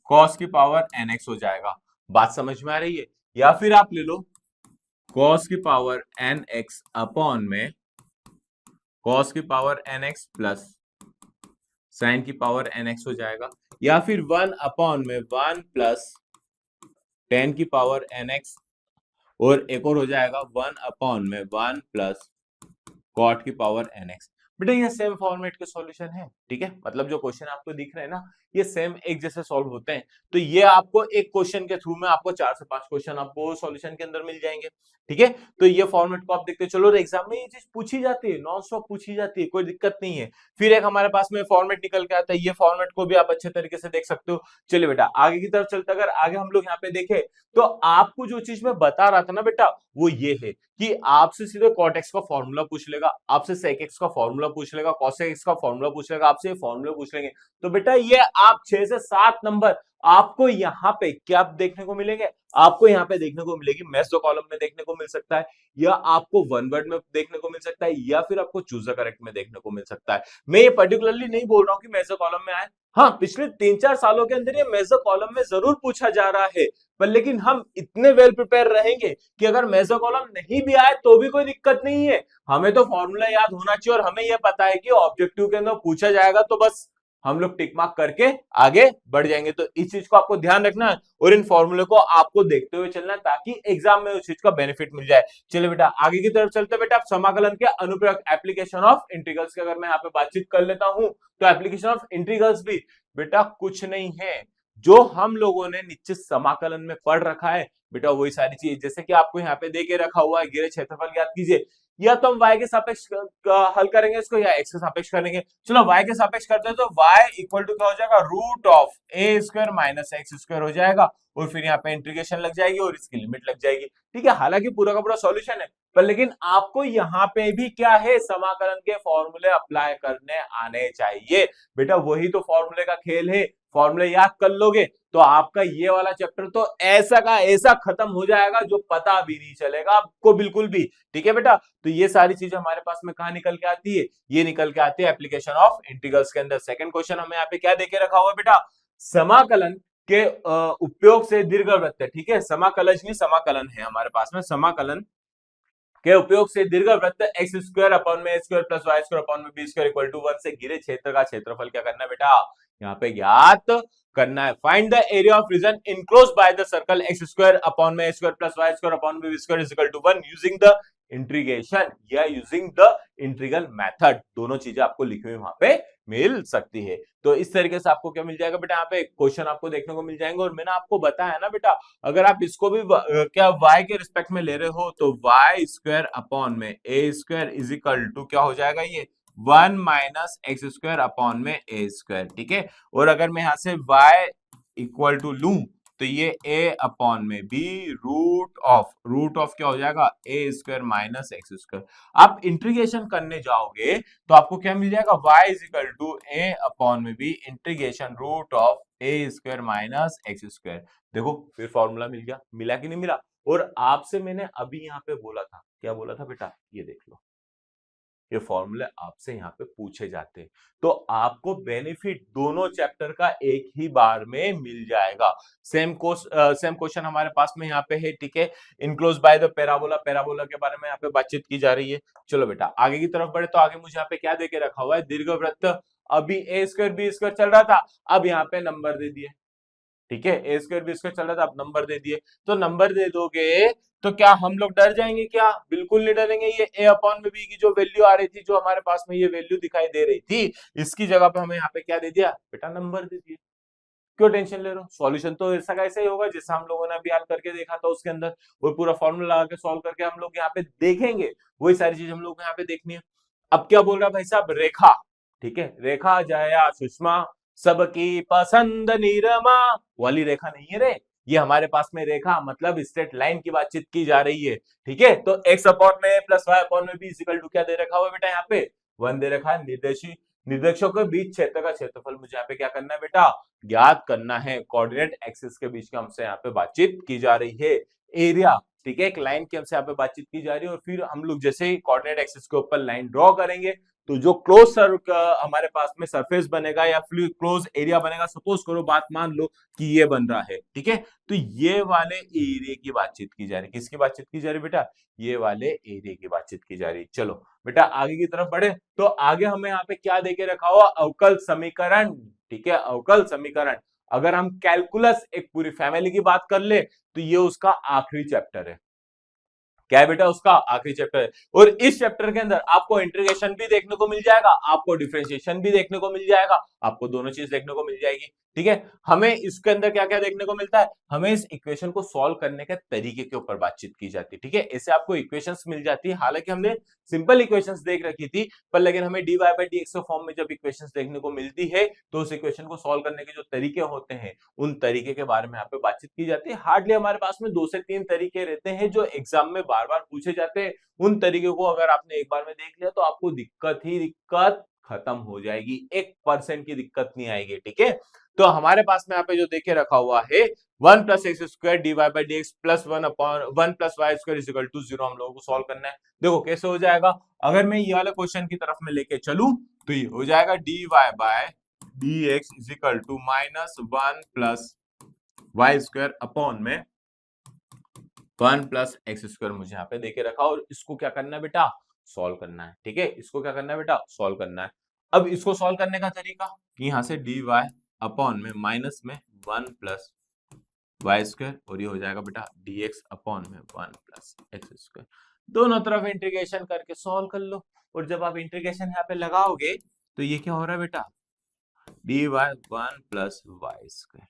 कॉस की पावर nx हो जाएगा। बात समझ में आ रही है? या फिर आप ले लो कॉस की पावर nx अपॉन में कॉस की पावर nx प्लस साइन की पावर nx हो जाएगा, या फिर 1 अपॉन में 1 प्लस टेन की पावर nx, और एक और हो जाएगा 1 अपॉन में 1 प्लस कॉट की पावर nx। बेटा ये सेम फॉर्मेट के सॉल्यूशन है, ठीक है, मतलब जो क्वेश्चन आपको दिख रहे हैं ना, ये सेम एक जैसे सॉल्व होते हैं। तो ये आपको एक क्वेश्चन के थ्रू में आपको 4 से 5 क्वेश्चन आपको सॉल्यूशन के अंदर मिल जाएंगे, ठीक है। तो ये फॉर्मेट को आप देखते चलो, एग्जाम में ये चीज पूछी जाती है, नॉन स्टॉप पूछी जाती है, कोई दिक्कत नहीं है। फिर एक हमारे पास में फॉर्मेट निकल के आता है, ये फॉर्मेट को भी आप अच्छे तरीके से देख सकते हो। चलिए बेटा आगे की तरफ चलते, अगर आगे हम लोग यहाँ पे देखें तो आपको जो चीज मैं बता रहा था ना बेटा, वो ये है कि आपसे सीधे cot x का फॉर्मूला पूछ लेगा, आपसे sec x का फॉर्मूला पूछ लेगा, cos x का फॉर्मूला पूछ लेगा, आपसे ये फॉर्मूला पूछ लेंगे। तो बेटा ये आप 6 से 7 नंबर आपको यहाँ पे क्या देखने को मिलेंगे, आपको यहाँ पे देखने को मिलेगी मेसो कॉलम में देखने को मिल सकता है, या आपको वन वर्ड में देखने को मिल सकता है, या फिर आपको चूज द करेक्ट में देखने को मिल सकता है। मैं ये पर्टिकुलरली नहीं बोल रहा हूँ कि मेसो कॉलम में आए, हाँ पिछले 3-4 सालों के अंदर ये मेजर कॉलम में जरूर पूछा जा रहा है, पर लेकिन हम इतने वेल प्रिपेयर रहेंगे कि अगर मेजर कॉलम नहीं भी आए तो भी कोई दिक्कत नहीं है। हमें तो फॉर्मूला याद होना चाहिए, और हमें यह पता है कि ऑब्जेक्टिव के अंदर पूछा जाएगा, तो बस हम लोग टिक मार्क करके आगे बढ़ जाएंगे। तो इस चीज को आपको ध्यान रखना है, और इन फॉर्मूले को आपको देखते हुए चलना है, ताकि एग्जाम में उस चीज का बेनिफिट मिल जाए। चलिए बेटा आगे की तरफ चलते हैं। बेटा समाकलन के अनुप्रयोग, एप्लीकेशन ऑफ इंटीग्रल्स की अगर मैं यहाँ पे बातचीत कर लेता हूं, तो एप्लीकेशन ऑफ इंटीग्रल्स भी बेटा कुछ नहीं है, जो हम लोगों ने निश्चित समाकलन में पढ़ रखा है बेटा, वही सारी चीज, जैसे कि आपको यहाँ पे देके रखा हुआ है घेरे क्षेत्रफल याद कीजिए, या तो हम y के सापेक्ष हल करेंगे इसको, या x के सापेक्ष करेंगे। चलो y के सापेक्ष करते हैं, तो y इक्वल टू क्या हो जाएगा, root of A square minus X square हो जाएगा, और फिर यहाँ पे इंटीग्रेशन लग जाएगी और इसकी लिमिट लग जाएगी, ठीक है। हालांकि पूरा का पूरा सॉल्यूशन है, पर लेकिन आपको यहाँ पे भी क्या है, समाकलन के फॉर्मूले अप्लाई करने आने चाहिए बेटा, वही तो फॉर्मूले का खेल है। फॉर्मूले याद कर लोगे तो आपका ये वाला चैप्टर तो ऐसा का ऐसा खत्म हो जाएगा, जो पता भी नहीं चलेगा आपको बिल्कुल भी, ठीक है बेटा। तो ये सारी चीजें हमारे पास में कहां निकल के आती है, ये निकल के आती है एप्लीकेशन ऑफ इंटीग्रल्स के अंदर। सेकंड क्वेश्चन हमें यहाँ पे क्या देके रखा हुआ है बेटा, समाकलन के उपयोग से दीर्घवृत्त, ठीक है, समाकलज नहीं समाकलन है हमारे पास में, समाकलन के उपयोग से दीर्घवृत्त एक्स स्क्वायर अपॉन में a square plus Y square upon में बी स्क्वायर इक्वल टू 1 से घिरे क्षेत्र का क्षेत्रफल क्या करना है बेटा, यहाँ पे ज्ञात करना है। Find the area of region enclosed by the circle x square upon में a square plus Y square upon में b square is equal to 1 using the integration या यूजिंग द इंटीग्रल मेथड। दोनों चीजें आपको लिखी हुई वहां पे मिल सकती है। तो इस तरीके से आपको क्या मिल जाएगा बेटा, यहाँ पे क्वेश्चन आपको देखने को मिल जाएंगे। और मैंने आपको बताया ना बेटा, अगर आप इसको भी क्या y के रिस्पेक्ट में ले रहे हो, तो वाई स्क्वायर अपॉन में a square is equal to क्या हो जाएगा, ये 1 माइनस एक्स स्क्वायर अपॉन में ए स्क्वायर, ठीक है। और अगर मैं यहां से y इक्वल टू लू, तो ये a अपॉन में b रूट ऑफ क्या हो जाएगा, A square minus X square. आप इंटीग्रेशन करने जाओगे तो आपको क्या मिल जाएगा, y is equal to a upon में b integration root of A square minus X square. देखो फिर फॉर्मूला मिल गया, मिला कि नहीं मिला। और आपसे मैंने अभी यहाँ पे बोला था, क्या बोला था बेटा, ये देख लो, ये फॉर्मूले आपसे यहाँ पे पूछे जाते हैं, तो आपको बेनिफिट दोनों चैप्टर का एक ही बार में मिल जाएगा। सेम क्वेश्चन हमारे पास में यहाँ पे है, ठीक है, enclose by the parabola, parabola के बारे में यहाँ पे बातचीत की जा रही है। चलो बेटा आगे की तरफ बढ़े, तो आगे मुझे यहाँ पे क्या देके रखा हुआ है, दीर्घवृत्त, अभी ए स्क्वायर बी स्क्वायर चल रहा था, अब यहाँ पे नंबर दे दिए, ठीक है, ए स्क्वायर बी स्क्वायर चल रहा था, आप नंबर दे दिए। तो नंबर दे दोगे तो क्या हम लोग डर जाएंगे क्या, बिल्कुल नहीं डरेंगे। ये ए अपॉन में बी की जो वैल्यू आ रही थी, जो हमारे पास में ये वैल्यू दिखाई दे रही थी, इसकी जगह पे हमें यहाँ पे क्या दे दिया बेटा, नंबर दे दिए। क्यों टेंशन ले रहे हो, सॉल्यूशन तो ऐसा का ऐसा ही होगा जैसा हम लोगों ने अभी हल करके देखा था, उसके अंदर वो पूरा फॉर्मूला लगा के सॉल्व करके हम लोग यहाँ पे देखेंगे, वही सारी चीज हम लोग यहाँ पे देखनी है। अब क्या बोल रहा भाई साहब, रेखा, ठीक है, रेखा जया सुषमा सबकी पसंद निरमा वाली रेखा नहीं है रे, ये हमारे पास में रेखा मतलब स्ट्रेट लाइन की बातचीत की जा रही है, ठीक है। तो एक्स अपॉन में प्लस वाई अपॉन में बी इक्वल टू क्या दे रखा हुआ बेटा, यहाँ पे 1 दे रखा है। निर्देशों के बीच क्षेत्र का क्षेत्रफल मुझे यहाँ पे क्या करना है बेटा, ज्ञात करना है। कोऑर्डिनेट एक्सिस के बीच में हमसे यहाँ पे बातचीत की जा रही है। एरिया, ठीक है, एक लाइन की हमसे यहाँ पे बातचीत की जा रही है और फिर हम लोग जैसे ही कोऑर्डिनेट एक्सिस के ऊपर लाइन ड्रॉ करेंगे तो जो क्लोज हमारे पास में सरफेस बनेगा या फिर क्लोज एरिया बनेगा, सपोज करो, बात मान लो कि ये बन रहा है, ठीक है, तो ये वाले एरिया की बातचीत की जा रही है। किसकी बातचीत की जा रही है बेटा? ये वाले एरिया की बातचीत की जा रही है। चलो बेटा आगे की तरफ बढ़े तो आगे हमें यहाँ पे क्या देके रखा हुआ? अवकल समीकरण, ठीक है, अवकल समीकरण। अगर हम कैलकुलस एक पूरी फैमिली की बात कर ले तो ये उसका आखिरी चैप्टर है। क्या है बेटा? उसका आखिरी चैप्टर है। और इस चैप्टर के अंदर आपको इंटीग्रेशन भी देखने को मिल जाएगा, आपको डिफरेंशिएशन भी देखने को मिल जाएगा, आपको दोनों चीज देखने को मिल जाएगी, ठीक है। हमें इसके अंदर क्या क्या देखने को मिलता है? हमें इस इक्वेशन को सॉल्व करने के तरीके के ऊपर बातचीत की जाती है, ठीक है। ऐसे आपको इक्वेशंस मिल जाती है। हालांकि हमने सिंपल इक्वेशंस देख रखी थी, पर लेकिन हमें dy बाई dx के फॉर्म में जब इक्वेशंस देखने को मिलती है तो उस इक्वेशन को सॉल्व करने के जो तरीके होते हैं उन तरीके के बारे में यहाँ पे बातचीत की जाती है। हार्डली हमारे पास में 2 से 3 तरीके रहते हैं जो एग्जाम में बार बार पूछे जाते हैं। उन तरीके को अगर आपने एक बार में देख लिया तो आपको दिक्कत ही दिक्कत खत्म हो जाएगी, 1% की दिक्कत नहीं आएगी, ठीक है। तो हमारे पास में यहाँ पे जो देखे रखा हुआ है 1 plus X square D Y by D X plus 1 plus Y square is equal to 0 हम लोगों को सॉल्व करना है। देखो कैसे हो जाएगा, अगर मैं ये वाले क्वेश्चन की तरफ में लेके चलूं तो ये हो जाएगा D Y by D X is equal to minus 1 plus Y square upon में 1 प्लस एक्स स्क्वायर मुझे यहाँ पे देके रखा और इसको क्या करना है बेटा? सॉल्व करना है, ठीक है। इसको क्या करना है बेटा? सॉल्व करना है। अब इसको सॉल्व करने का तरीका कि यहाँ से डी वाई अपॉन में माइनस में 1 प्लस वाई स्क्वायर और ये हो जाएगा बेटा डी एक्स अपॉन में 1 प्लस एक्स स्क्वायर। दोनों तरफ इंटीग्रेशन करके सॉल्व कर लो और जब आप इंटीग्रेशन यहाँ पे लगाओगे तो ये क्या हो रहा है बेटा? D Y 1 plus Y square.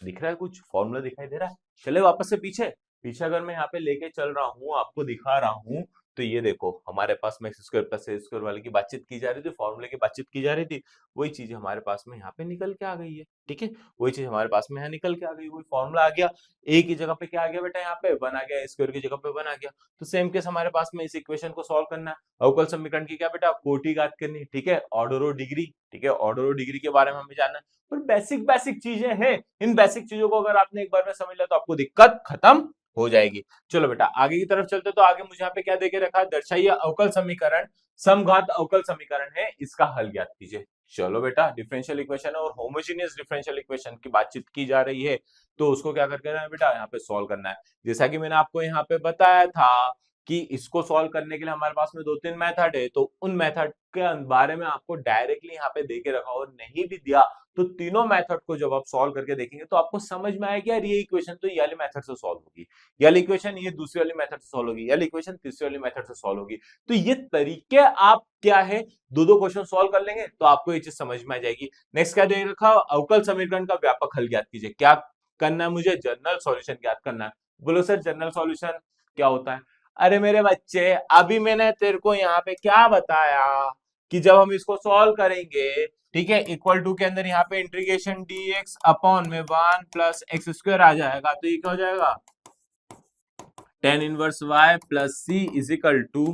दिख रहा है कुछ? फॉर्मूला दिखाई दे रहा है? चले वापस से पीछे पीछे अगर मैं यहाँ पे लेके चल रहा हूँ, आपको दिखा रहा हूँ, तो ये देखो हमारे पास में एक्स स्क्वायर प्लस ए स्क्वायर वाले की बातचीत की जा रही थी, फॉर्मूले की बातचीत की जा रही थी। वही चीज हमारे पास में यहाँ पे निकल के आ गई है, ठीक है। वही चीज हमारे पास में यहाँ निकल के आ गई, वही फॉर्मूला आ गया। ए की जगह पे क्या आ गया बेटा? यहाँ पे 1 आ गया, ए स्क्वायर की जगह पे 1 आ गया। तो सेम केस हमारे पास में इस इक्वेशन को सॉल्व करना है। अवकल समीकरण की क्या बेटा? कोटि ज्ञात करनी, ठीक है, ऑर्डर और डिग्री, ठीक है, ऑर्डर और डिग्री के बारे में हमें जानना है। और बेसिक बेसिक चीजें हैं, इन बेसिक चीजों को अगर आपने एक बार में समझ लिया तो आपको दिक्कत खत्म हो जाएगी। चलो बेटा आगे की तरफ चलते, तो आगे मुझे यहाँ पे क्या देके रखा है? दर्शाइए अवकल समीकरण, समघात अवकल समीकरण है, इसका हल ज्ञात कीजिए। चलो बेटा डिफरेंशियल इक्वेशन है और होमोजेनियस डिफरेंशियल इक्वेशन की बातचीत की जा रही है, तो उसको क्या करके है बेटा? यहाँ पे सॉल्व करना है। जैसा कि मैंने आपको यहाँ पे बताया था कि इसको सॉल्व करने के लिए हमारे पास में 2-3 मेथड है, तो उन मेथड के बारे में आपको डायरेक्टली यहाँ पे देके रखा और नहीं भी दिया तो तीनों मेथड को जब आप सॉल्व करके देखेंगे तो आपको समझ में आएगा यार ये इक्वेशन तो ये वाली मेथड से सॉल्व होगी, ये वाली इक्वेशन ये दूसरी वाली मेथड से सॉल्व होगी, ये वाली इक्वेशन तीसरी वाली मेथड से सॉल्व होगी। तो ये तरीके आप क्या है, दो क्वेश्चन सॉल्व कर लेंगे तो आपको ये चीज समझ में आ जाएगी। नेक्स्ट क्या दे रखा? अवकल समीकरण का व्यापक हल ज्ञात कीजिए। क्या करना है मुझे? जनरल सॉल्यूशन ज्ञात करना है। बोलो सर जनरल सॉल्यूशन क्या होता है? अरे मेरे बच्चे अभी मैंने तेरे को यहाँ पे क्या बताया कि जब हम इसको सॉल्व करेंगे, ठीक है, इक्वल टू के अंदर यहाँ पे इंटीग्रेशन dx अपॉन में 1 प्लस एक्स स्क्वायर आ जाएगा, तो ये क्या हो जाएगा? tan inverse y plus c is equal to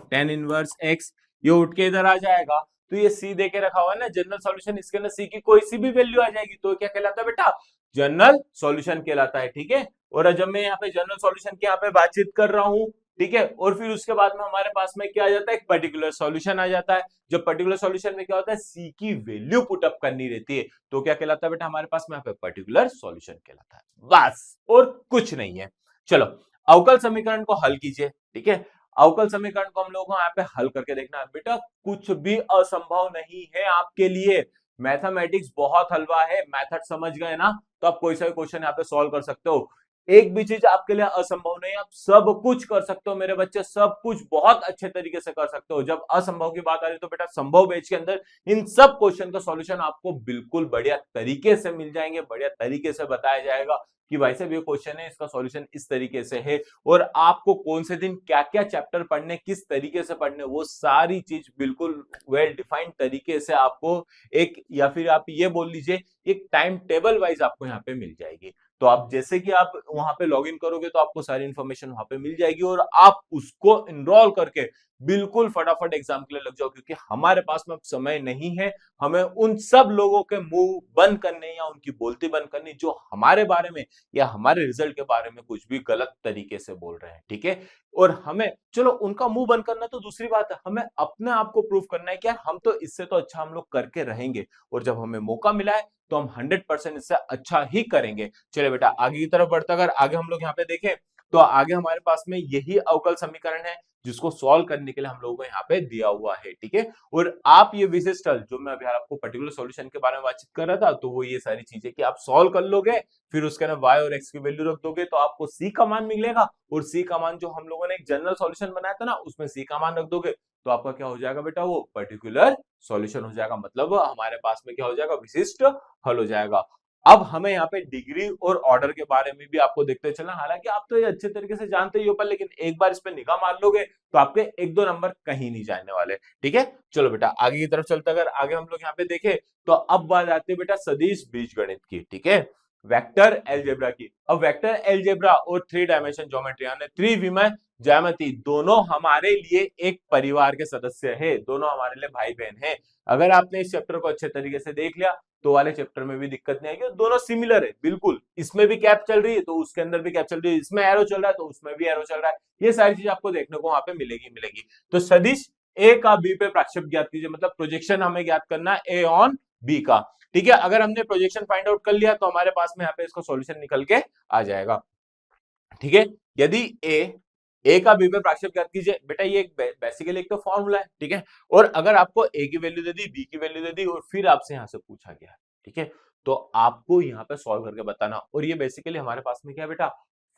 tan inverse x। ये उठ के इधर आ जाएगा, तो ये c दे के रखा हुआ है ना जनरल सॉल्यूशन, इसके अंदर c की कोई सी भी वैल्यू आ जाएगी तो क्या कहलाता है बेटा? जनरल सॉल्यूशन कहलाता है, ठीक है। और जब मैं यहाँ पे जनरल सॉल्यूशन की यहाँ पे बातचीत कर रहा हूँ, ठीक है, और फिर उसके बाद में हमारे पास में क्या आ जाता है? एक पर्टिकुलर सॉल्यूशन आ जाता है। जब पर्टिकुलर सॉल्यूशन में क्या होता है? सी की वैल्यू पुट अप करनी रहती है, तो क्या कहलाता है बेटा? हमारे पास में यहाँ पे पर्टिकुलर सॉल्यूशन कहलाता है, बस और कुछ नहीं है। चलो अवकल समीकरण को हल कीजिए, ठीक है। अवकल समीकरण को हम लोगों को यहाँ पे हल करके देखना है बेटा, कुछ भी असंभव नहीं है आपके लिए। मैथमेटिक्स बहुत हलवा है, मेथड समझ गए ना तो आप कोई सा भी क्वेश्चन यहाँ पे सॉल्व कर सकते हो। एक भी चीज आपके लिए असंभव नहीं है, आप सब कुछ कर सकते हो मेरे बच्चे, सब कुछ बहुत अच्छे तरीके से कर सकते हो। जब असंभव की बात आ रही है तो बेटा संभव बैच के अंदर इन सब क्वेश्चन का सॉल्यूशन आपको बिल्कुल बढ़िया तरीके से मिल जाएंगे, बढ़िया तरीके से बताया जाएगा कि भाई साहब ये क्वेश्चन है, इसका सॉल्यूशन इस तरीके से है, और आपको कौन से दिन क्या क्या चैप्टर पढ़ने, किस तरीके से पढ़ने, वो सारी चीज बिल्कुल वेल डिफाइंड तरीके से आपको एक, या फिर आप ये बोल लीजिए एक टाइम टेबल वाइज आपको यहाँ पे मिल जाएगी। तो आप जैसे कि आप वहां पे लॉगिन करोगे तो आपको सारी इंफॉर्मेशन वहां पे मिल जाएगी और आप उसको इनरोल करके बिल्कुल फटाफट एग्जाम के लिए लग जाओ, क्योंकि हमारे पास में अब समय नहीं है हमें उन सब लोगों के मुंह बंद करने या उनकी बोलती बंद करनी जो हमारे बारे में या हमारे रिजल्ट के बारे में कुछ भी गलत तरीके से बोल रहे हैं, ठीक है। और हमें चलो उनका मुंह बंद करना तो दूसरी बात है, हमें अपने आप को प्रूव करना है कि यार हम तो इससे तो अच्छा हम लोग करके रहेंगे, और जब हमें मौका मिला है तो हम 100% इससे अच्छा ही करेंगे। चलिए बेटा आगे की तरफ बढ़ते, अगर आगे हम लोग यहाँ पे देखें तो आगे हमारे पास में यही अवकल समीकरण है जिसको सॉल्व करने के लिए हम लोगों को यहाँ पे दिया हुआ है, ठीक है। और आप ये विशिष्ट हल जो मैं अभी आपको पर्टिकुलर सॉल्यूशन के बारे में बातचीत कर रहा था, तो वो ये सारी चीजें कि आप सॉल्व कर लोगे, फिर उसके अंदर y और x की वैल्यू रख दोगे तो आपको c का मान मिलेगा, और c का मान जो हम लोगों ने एक जनरल सॉल्यूशन बनाया था ना उसमें c का मान रख दोगे तो आपका क्या हो जाएगा बेटा, वो पर्टिकुलर सॉल्यूशन हो जाएगा, मतलब हमारे पास में क्या हो जाएगा, विशिष्ट हल हो जाएगा। अब हमें यहाँ पे डिग्री और ऑर्डर के बारे में भी आपको देखते चलना, हालांकि आप तो ये अच्छे तरीके से जानते ही हो, पर लेकिन एक बार इस पे निगाह मार लोगे तो आपके 1-2 नंबर कहीं नहीं जाने वाले, ठीक है। चलो बेटा आगे की तरफ चलते, अगर आगे हम लोग यहाँ पे देखें तो अब बात आती है बेटा सदिश बीजगणित की, ठीक है, वेक्टर अलजेब्रा की। अब वेक्टर अलजेब्रा और 3 डायमेंशन ज्योमेट्री यानी त्रिविमीय ज्यामिति दोनों हमारे लिए एक परिवार के सदस्य है, दोनों हमारे लिए भाई बहन है। अगर आपने इस चैप्टर को अच्छे तरीके से देख लिया तो वाले चैप्टर में भी दिक्कत नहीं आएगी, दोनों सिमिलर है बिल्कुल, इसमें भी कैप चल रही है तो उसके अंदर भी कैप चल रही है, इसमें एरो चल रहा है तो उसमें भी एरो चल रहा है, ये सारी चीज आपको देखने को वहां पे मिलेगी। तो सदिश ए का बी पे प्रक्षेप ज्ञात कीजिए, मतलब प्रोजेक्शन हमें ज्ञात करना है ए ऑन बी का, ठीक है। अगर हमने प्रोजेक्शन फाइंड आउट कर लिया तो हमारे पास में यहाँ पे इसका सॉल्यूशन निकल के आ जाएगा, ठीक है। यदि ए का बी पे प्रक्षेप ज्ञात कीजिए, बेटा ये बेसिकली एक तो फॉर्मूला है, ठीक है। और अगर आपको ए की वैल्यू दे दी, बी की वैल्यू दे दी और फिर आपसे यहां से पूछा गया, ठीक है, तो आपको यहाँ पे सॉल्व करके बताना, और ये बेसिकली हमारे पास में क्या है बेटा,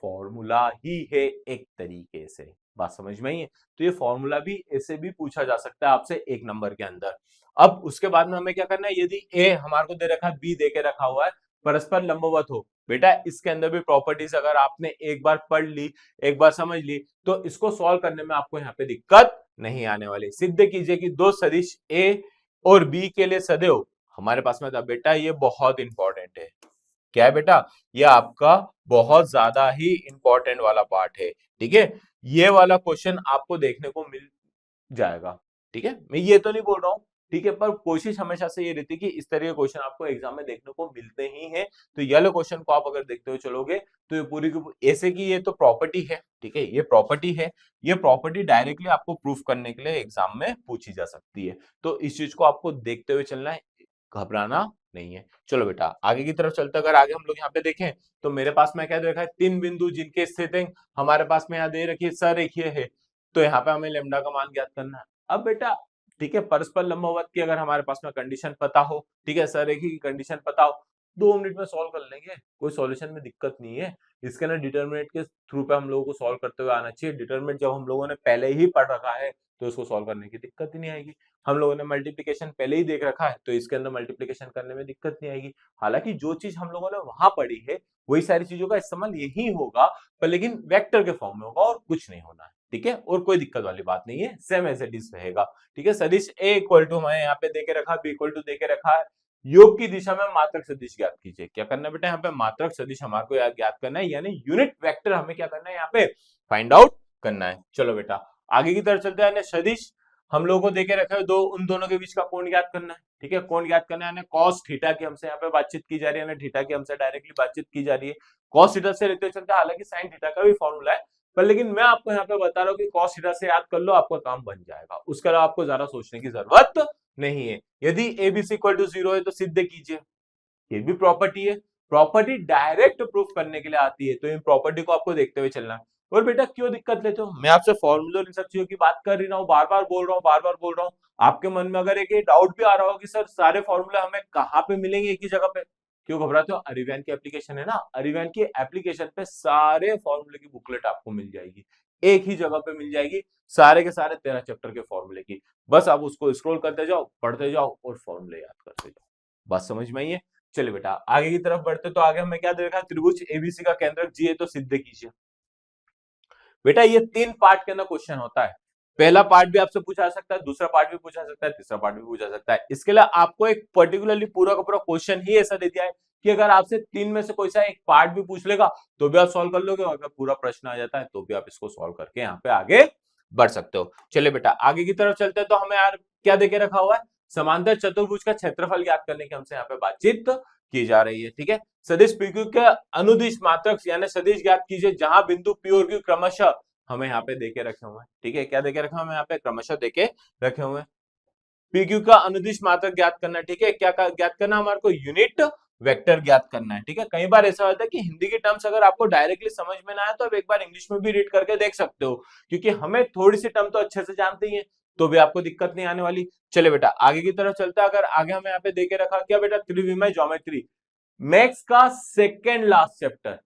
फॉर्मूला ही है एक तरीके से, बात समझ में आई है। तो ये फॉर्मूला भी ऐसे भी पूछा जा सकता है आपसे 1 नंबर के अंदर। अब उसके बाद में हमें क्या करना है, यदि ए हमारे को दे रखा है, बी दे के रखा हुआ है, परस्पर लंबवत हो, बेटा इसके अंदर भी प्रॉपर्टीज अगर आपने एक बार पढ़ ली, एक बार समझ ली, तो इसको सॉल्व करने में आपको यहाँ पे दिक्कत नहीं आने वाली। सिद्ध कीजिए कि दो सदिश ए और बी के लिए सदैव, हमारे पास में था बेटा ये बहुत इंपॉर्टेंट है, क्या है बेटा, ये आपका बहुत ज्यादा ही इंपॉर्टेंट वाला पार्ट है, ठीक है। ये वाला क्वेश्चन आपको देखने को मिल जाएगा, ठीक है, मैं ये तो नहीं बोल रहा हूं, ठीक है, पर कोशिश हमेशा से ये रहती है कि इस तरह के क्वेश्चन आपको एग्जाम में देखने को मिलते ही हैं। तो ये वाले क्वेश्चन को आप अगर देखते हुए चलोगे तो ये पूरी की ऐसे की ये तो प्रॉपर्टी है, ठीक है, ये प्रॉपर्टी है, ये प्रॉपर्टी डायरेक्टली आपको प्रूफ करने के लिए एग्जाम में पूछी जा सकती है, तो इस चीज को आपको देखते हुए चलना है, घबराना नहीं है। चलो बेटा आगे की तरफ चलते, अगर आगे हम लोग यहाँ पे देखें तो मेरे पास में क्या दे रखा है, 3 बिंदु जिनके स्थिति हमारे पास में यहाँ दे रखी है सरेखीय है, तो यहाँ पे हमें लेमडा का मान ज्ञात करना है। अब बेटा ठीक है, परस्पर लंबवत की अगर हमारे पास में कंडीशन पता हो, ठीक है, सरेखी की कंडीशन पता हो, 2 मिनट में सॉल्व कर लेंगे, कोई सॉल्यूशन में दिक्कत नहीं है। इसके ना डिटरमिनेंट के थ्रू पे हम लोगों को सॉल्व करते हुए आना चाहिए, डिटरमिनेंट जब हम लोगों ने पहले ही पढ़ रखा है तो इसको सॉल्व करने की दिक्कत ही नहीं आएगी। हम लोगों ने मल्टीप्लिकेशन पहले ही देख रखा है तो इसके अंदर मल्टीप्लिकेशन करने में दिक्कत नहीं आएगी। हालांकि जो चीज हम लोगों ने वहां पढ़ी है वही सारी चीजों का इस्तेमाल यही होगा, पर लेकिन वेक्टर के फॉर्म में होगा और कुछ नहीं होना है, ठीक है, और कोई दिक्कत वाली बात नहीं है, सेम एज इट इज रहेगा, ठीक है। सदिश ए इक्वल टू हमें यहाँ पे देके रखा, बी इक्वल टू देके रखा है, योग की दिशा में मात्रक सदिश ज्ञात कीजिए। क्या करना है बेटा, यहाँ पे मात्रक सदिश हमारे को ज्ञात करना है, यानी यूनिट वेक्टर हमें क्या करना है यहाँ पे फाइंड आउट करना है। चलो बेटा आगे की तरफ चलते हैं, सदिश हम लोगों को देके रखा है दो, उन दोनों के बीच का कोण ज्ञात करना है, ठीक है, कोण ज्ञात करना है, यानी cos थीटा की हमसे यहाँ पे बातचीत की जा रही है, यानी थीटा की हमसे डायरेक्टली बातचीत की जा रही है, cos थीटा से लेते चलते, हालांकि sin थीटा का भी फॉर्मूला है, पर लेकिन मैं आपको यहाँ पे बता रहा हूँ कि cos थीटा से याद कर लो, आपका काम बन जाएगा, उसके अलावा आपको ज्यादा सोचने की जरूरत नहीं है। यदि ABC इक्वल टू 0 है तो सिद्ध कीजिए, ये भी प्रॉपर्टी है, प्रॉपर्टी डायरेक्ट प्रूफ करने के लिए आती है, तो इन प्रॉपर्टी को आपको देखते हुए चलना है। और बेटा क्यों दिक्कत लेते हो, मैं आपसे फॉर्मूला इन सब चीजों की बात कर रही हूँ, बार बार बोल रहा हूँ, बार बार बोल रहा हूँ, आपके मन में अगर एक डाउट भी आ रहा हो कि सर सारे फॉर्मूले हमें कहाँ पे मिलेंगे एक ही जगह पे, क्यों घबराते हो, अरिवैन की एप्लीकेशन है ना, अरिवैन की एप्लीकेशन पे सारे फॉर्मूले की बुकलेट आपको मिल जाएगी, एक ही जगह पे मिल जाएगी, सारे के सारे 13 चैप्टर के फॉर्मूले की, बस आप उसको स्क्रॉल करते जाओ, पढ़ते जाओ और फॉर्मूले याद करते जाओ, बात समझ में आई है। चलिए बेटा आगे की तरफ बढ़ते, तो आगे हमें क्या दे रखा है, त्रिभुज एबीसी का केंद्रक जी है तो सिद्ध कीजिए। बेटा ये 3 पार्ट के अंदर क्वेश्चन होता है, पहला पार्ट भी आपसे पूछा जा सकता है, दूसरा पार्ट भी पूछा जा सकता है, तीसरा पार्ट भी पूछा जा सकता है। इसके लिए आपको एक पर्टिकुलरली पूरा का पूरा क्वेश्चन ही ऐसा दे दिया है कि अगर आपसे 3 में से कोई सा एक पार्ट भी पूछ लेगा तो भी आप सॉल्व कर लोगे, और अगर पूरा प्रश्न आ जाता है तो भी आप इसको सॉल्व करके यहाँ पे आगे बढ़ सकते हो। चलिए बेटा आगे की तरफ चलते हैं। तो हमें यार क्या देके रखा हुआ है, समांतर चतुर्भुज का क्षेत्रफल ज्ञात करने की हमसे यहाँ पे बातचीत की जा रही है। ठीक है, सदिश PQ के अनुदिश मात्रक यानी सदिश ज्ञात कीजिए जहां बिंदु P और Q क्रमशः हमें यहाँ पे देके रखे हुए हैं। ठीक है, क्या देके रखा है हमें यहाँ पे, क्रमशः देके रखे हुए हैं। PQ का अनुदिश मात्रक ज्ञात करना है। ठीक है, क्या ज्ञात करना, हमारे को यूनिट वेक्टर ज्ञात करना है। ठीक है, कई बार ऐसा होता है कि हिंदी के टर्म्स अगर आपको डायरेक्टली समझ में ना आए तो आप एक बार इंग्लिश में भी रीड करके देख सकते हो, क्योंकि हमें थोड़ी सी टर्म तो अच्छे से जानते ही है, तो भी आपको दिक्कत नहीं आने वाली। चले बेटा आगे की तरफ चलता है। अगर आगे हमें यहाँ पे देके रखा क्या बेटा, त्रिविमीय ज्योमेट्री मैथ्स का सेकेंड लास्ट चैप्टर,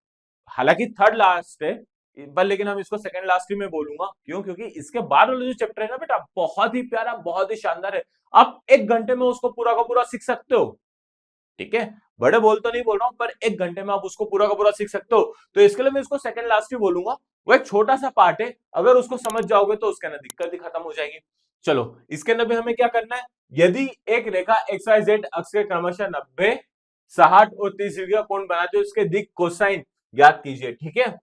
हालांकि थर्ड लास्ट है पर लेकिन हम इसको सेकंड लास्ट ही में बोलूंगा। क्यों, क्योंकि इसके बाद वाला जो चैप्टर है ना बेटा, बहुत ही प्यारा, बहुत ही शानदार है। आप एक घंटे में उसको पूरा का पूरा सीख सकते हो। ठीक है, बड़े बोल तो नहीं बोल रहा हूं, पर एक घंटे में आप उसको पूरा का पूरा सीख सकते हो। तो इसके लिए मैं इसको सेकंड लास्ट ही बोलूंगा। वो एक छोटा सा पार्ट है, अगर उसको समझ जाओगे तो उसके अंदर दिक्कत ही खत्म हो जाएगी। चलो इसके अंदर भी हमें क्या करना है, यदि एक रेखा XYZ अक्ष के क्रमशः 90, 60 और 30 डिग्री का कोण बनाते हो, इसके दिक कोसाइन ज्ञात कीजिए। ठीक है,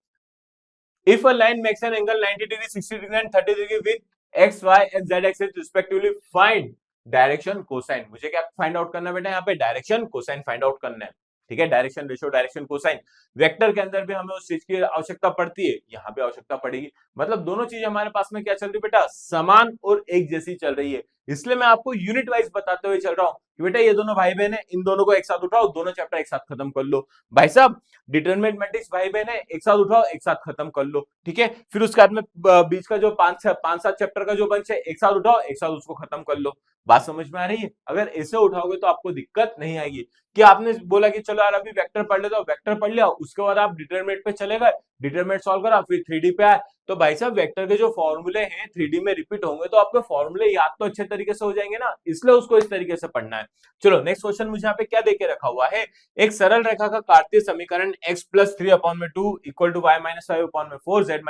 if a line makes an angle 90 degree, 60 degree and 30 degree with x, y and z axis respectively, find direction cosine. मुझे क्या फाइंड आउट करना है बेटा, यहाँ पे डायरेक्शन कोसाइन फाइंड आउट करना है। ठीक है, direction ratio, direction cosine. Vector के अंदर भी हमें उस चीज की आवश्यकता पड़ती है, यहाँ पे आवश्यकता पड़ेगी। मतलब दोनों चीज हमारे पास में क्या चल रही है बेटा, समान और एक जैसी चल रही है। इसलिए मैं आपको यूनिट वाइज बताते हुए चल रहा हूँ कि बेटा ये दोनों भाई बहन है, इन दोनों को एक साथ उठाओ, दोनों चैप्टर एक साथ खत्म कर लो। भाई साहब डिटरमिनेंट मैट्रिक्स भाई बहन है, एक साथ उठाओ, एक साथ खत्म कर लो। ठीक है, फिर उसके बाद में बीच का जो 5-7 चैप्टर का जो बंच है, एक साथ उठाओ, एक साथ उसको खत्म कर लो। बात समझ में आ रही है? अगर ऐसे उठाओगे तो आपको दिक्कत नहीं आएगी। कि आपने बोला कि चलो यार अभी वेक्टर पढ़ लेता हूं, वेक्टर पढ़ लिया, उसके बाद आप डिटरमिनेंट पे चले गए, डिटरमिनेंट सॉल्व करा, फिर 3D पे आए, तो भाई साहब वेक्टर के जो फॉर्मूले हैं 3D में रिपीट होंगे तो आपके फॉर्मूले याद तो अच्छे तरीके से हो जाएंगे ना, इसलिए उसको इस तरीके से पढ़ना है। चलो नेक्स्ट क्वेश्चन मुझे यहाँ पे क्या देके रखा हुआ है, एक सरल रेखा का कार्तीय समीकरण x + 3/2 = y - 5/4 z -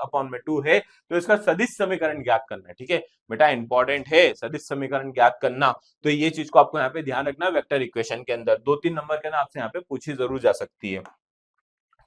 6/2 है, तो इसका सदिश समीकरण ज्ञात करना है। ठीक है बेटा, इंपॉर्टेंट है सदिश समीकरण ज्ञात करना, तो ये चीज को आपको यहाँ पे ध्यान रखना। वेक्टर इक्वेशन के अंदर 2-3 नंबर के ना आपसे यहाँ पे पूछी जरूर जा सकती है।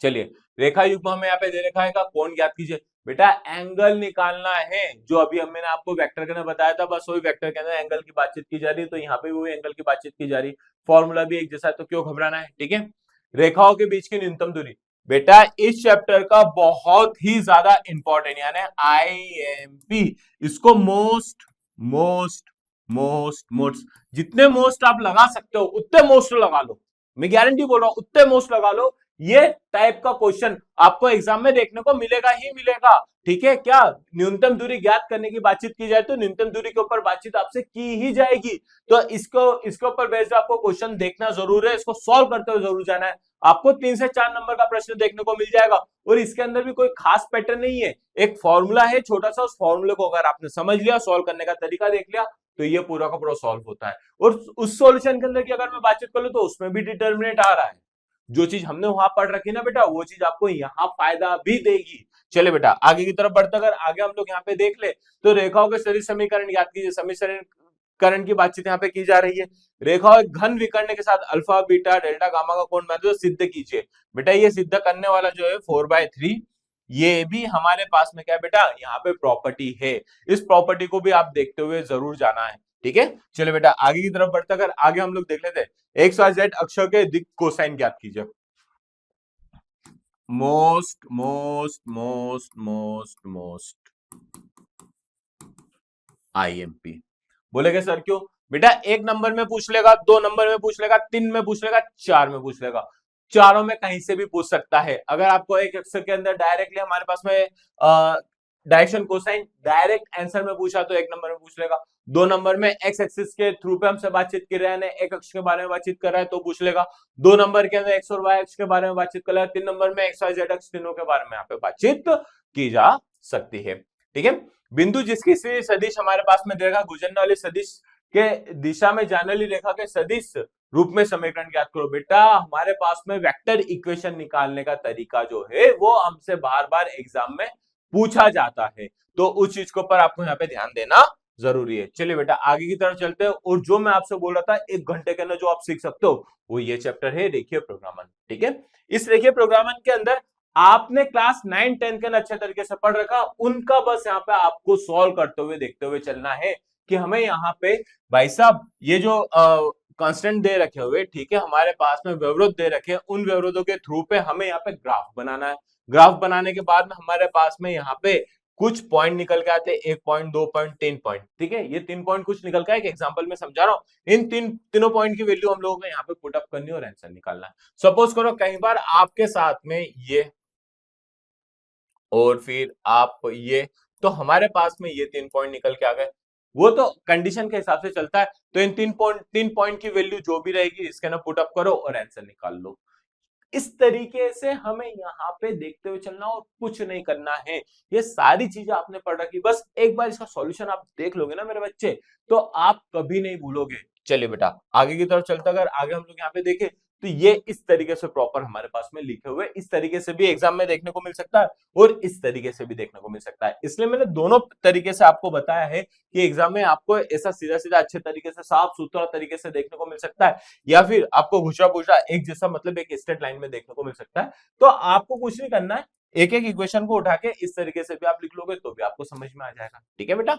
चलिए रेखा युग्म हमें यहाँ पे दे रखा है, का कोण ज्ञात कीजिए। बेटा एंगल निकालना है, जो अभी हमने आपको वेक्टर के अंदर बताया था, बस वही वेक्टर के अंदर एंगल की बातचीत की जा रही है, तो यहाँ पे भी वही एंगल की बातचीत की जा रही है। फॉर्मूला भी एक जैसा है, तो क्यों घबराना है। ठीक है, रेखाओं के बीच की न्यूनतम दूरी, बेटा इस चैप्टर का बहुत ही ज्यादा इंपॉर्टेंट यानी IMP, इसको मोस्ट मोस्ट मोस्ट मोस्ट जितने मोस्ट आप लगा सकते हो उतने मोस्ट लगा लो, मैं गारंटी बोल रहा हूं उतने मोस्ट लगा लो। ये टाइप का क्वेश्चन आपको एग्जाम में देखने को मिलेगा ही मिलेगा। ठीक है, क्या न्यूनतम दूरी ज्ञात करने की बातचीत की जाए तो न्यूनतम दूरी के ऊपर बातचीत आपसे की ही जाएगी, तो इसके ऊपर बेस्ड आपको क्वेश्चन देखना जरूर है, इसको सॉल्व करते हुए जरूर जाना है। आपको 3 से 4 नंबर का प्रश्न देखने को मिल जाएगा, और इसके अंदर भी कोई खास पैटर्न नहीं है, एक फॉर्मूला है छोटा सा, उस फॉर्मूले को अगर आपने समझ लिया, सॉल्व करने का तरीका देख लिया, तो ये पूरा का पूरा सॉल्व होता है। और उस सॉल्यूशन के अंदर की अगर मैं बातचीत कर लूं तो उसमें भी डिटरमिनेंट आ रहा है, जो चीज हमने वहां पढ़ रखी ना बेटा, वो चीज आपको यहाँ फायदा भी देगी। चले बेटा आगे की तरफ बढ़ते, अगर आगे हम लोग यहाँ पे देख ले तो रेखाओं के सदिश समीकरण याद कीजिए। समीकरण की बातचीत यहाँ पे की जा रही है। रेखाओं घन विकर्ण के साथ अल्फा बीटा डेल्टा गामा का कोण बनाते, तो सिद्ध कीजिए। बेटा ये सिद्ध करने वाला जो है 4/3, ये भी हमारे पास में क्या है बेटा, यहाँ पे प्रॉपर्टी है, इस प्रॉपर्टी को भी आप देखते हुए जरूर जाना है। ठीक है, चलो बेटा आगे की तरफ बढ़ते, अगर आगे हम लोग देख लेते हैं, XYZ अक्षों के दिक कोसाइन ज्ञात कीजिए। Most most most most most IMP बोलेगे सर क्यों? बेटा 1 नंबर में पूछ लेगा, 2 नंबर में पूछ लेगा, 3 में पूछ लेगा, 4 में पूछ लेगा, चारों में कहीं से भी पूछ सकता है। अगर आपको एक अक्षर के अंदर डायरेक्टली हमारे पास में डायरेक्शन कोसाइन डायरेक्ट आंसर में पूछा तो 1 नंबर में पूछ लेगा, 2 नंबर में एक्स एक्सिस के थ्रू पे हमसे बातचीत कर रहे हैं, एक अक्ष के बारे में बातचीत कर रहा है तो पूछ लेगा, 2 नंबर के अंदर एक्स और वाई अक्ष के बारे में बातचीत कर रहा है, 3 नंबर में एक्स वाई जेड अक्ष तीनों के बारे में यहाँ पे बातचीत की जा सकती है। ठीक है, बिंदु जिसकी सदिश हमारे पास में देगा, गुजरने वाली सदिश के दिशा में जाने वाली रेखा के सदिश रूप में समीकरण ज्ञात करो। बेटा हमारे पास में वेक्टर इक्वेशन निकालने का तरीका जो है वो हमसे बार बार एग्जाम में पूछा जाता है, तो उस चीज के ऊपर आपको यहाँ पे ध्यान देना जरूरी है। चलिए बेटा आगे की तरफ चलते हैं, और जो मैं आपसे बोल रहा था 1 घंटे के अंदर जो आप सीख सकते हो वो ये चैप्टर है रेखीय प्रोग्रामन। ठीक है, इस रेखीय प्रोग्रामन के अंदर आपने क्लास 9 10 के अच्छे तरीके से पढ़ रखा, उनका बस यहाँ पे आपको सॉल्व करते हुए देखते हुए चलना है कि हमें यहाँ पे भाई साहब ये जो कांस्टेंट दे रखे हुए, ठीक है, हमारे पास में व्यवरोध दे रखे हैं, उन व्यवरोधों के थ्रू पे हमें यहाँ पे ग्राफ बनाना है। ग्राफ बनाने के बाद में हमारे पास में यहाँ पे कुछ पॉइंट निकल के आते हैं, 1 पॉइंट 2 पॉइंट 3 पॉइंट, ठीक है, ये 3 पॉइंट कुछ निकल के, एक एग्जांपल में समझा रहा हूं, इन तीनों पॉइंट की वैल्यू हम लोगों को यहाँ पे पुट अप करनी और आंसर निकालना है। सपोज करो कई बार आपके साथ में ये और फिर आप ये, तो हमारे पास में ये 3 पॉइंट निकल के आ गए, वो तो कंडीशन के हिसाब से चलता है। तो इन 3 पॉइंट की वैल्यू जो भी रहेगी इसके ना पुट अप करो और आंसर निकाल लो। इस तरीके से हमें यहाँ पे देखते हुए चलना और कुछ नहीं करना है। ये सारी चीजें आपने पढ़ रखी, बस एक बार इसका सॉल्यूशन आप देख लोगे ना मेरे बच्चे, तो आप कभी नहीं भूलोगे। चलिए बेटा आगे की तरफ चलते, अगर आगे हम लोग यहाँ पे देखें तो ये इस तरीके से प्रॉपर हमारे पास में लिखे हुए, इस तरीके से भी एग्जाम में देखने को मिल सकता है और इस तरीके से भी देखने को मिल सकता है। इसलिए मैंने दोनों तरीके से आपको बताया है कि एग्जाम में आपको ऐसा सीधा सीधा अच्छे तरीके से साफ सुथरा तरीके से देखने को मिल सकता है, या फिर आपको घुसा पूछा एक जैसा मतलब एक स्ट्रेट लाइन में देखने को मिल सकता है। तो आपको कुछ नहीं करना है, एक एक इक्वेशन को उठा के इस तरीके से भी आप लिख लोगे तो भी आपको समझ में आ जाएगा। ठीक है बेटा,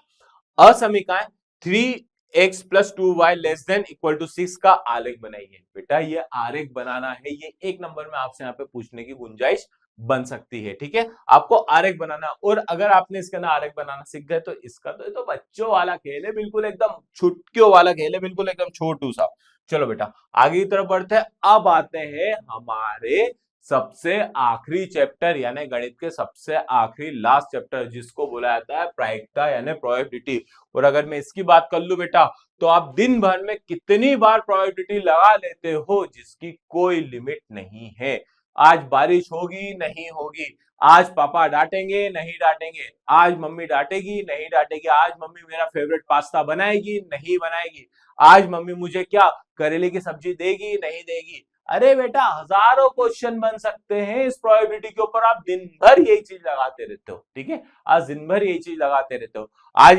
असमीकाएं 3x+2y less than equal to 6 का आलेख बनाइए। बेटा ये आलेख बनाना है, ये एक नंबर में आपसे यहाँ पे पूछने की गुंजाइश बन सकती है। ठीक है, आपको आरेख बनाना, और अगर आपने इसके अंदर आरेख बनाना सीख गए तो इसका तो बच्चों वाला खेल है, बिल्कुल एकदम छुटकियों वाला खेल है, बिल्कुल एकदम छोटू सा। चलो बेटा आगे की तरफ बढ़ते हैं। अब आते हैं हमारे सबसे आखिरी चैप्टर यानी गणित के सबसे आखिरी लास्ट चैप्टर, जिसको बोला जाता है प्रायिकता यानी प्रोबेबिलिटी। और अगर मैं इसकी बात कर लूं बेटा, तो आप दिन भर में कितनी बार प्रोबेबिलिटी लगा लेते हो जिसकी कोई लिमिट नहीं है। आज बारिश होगी नहीं होगी, आज पापा डांटेंगे नहीं डांटेंगे, आज मम्मी डांटेगी नहीं डांटेगी, आज मम्मी मेरा फेवरेट पास्ता बनाएगी नहीं बनाएगी, आज मम्मी मुझे क्या करेले की सब्जी देगी नहीं देगी। अरे बेटा हजारों क्वेश्चन बन सकते हैं इस प्रोबेबिलिटी के ऊपर, आप दिन भर यही चीज लगाते रहते हो। ठीक है, आज दिन भर यही चीज लगाते रहते हो। आज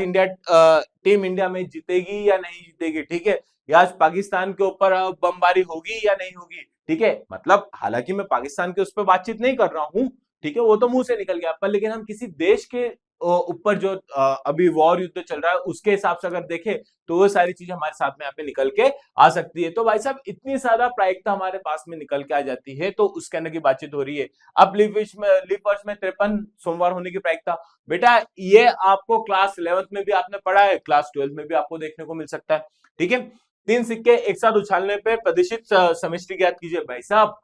टीम इंडिया में जीतेगी या नहीं जीतेगी, ठीक है, या आज पाकिस्तान के ऊपर बमबारी होगी या नहीं होगी। ठीक है, मतलब हालांकि मैं पाकिस्तान के उस पर बातचीत नहीं कर रहा हूं, ठीक है, वो तो मुंह से निकल गया, पर लेकिन हम किसी देश के ऊपर जो अभी वॉर युद्ध चल रहा है उसके हिसाब से अगर देखें तो वो सारी चीजें हमारे साथ में यहाँ पे निकल के आ सकती है। तो भाई साहब इतनी ज्यादा प्रायिकता हमारे पास में निकल के आ जाती है, तो उसके अंदर की बातचीत हो रही है। अब लीप वर्ष में 53 सोमवार होने की प्रायिकता, बेटा ये आपको क्लास 11th में भी आपने पढ़ा है, क्लास 12th में भी आपको देखने को मिल सकता है। ठीक है, 3 सिक्के एक साथ उछालने पे प्रतिशत समष्टि ज्ञात कीजिए। भाई साहब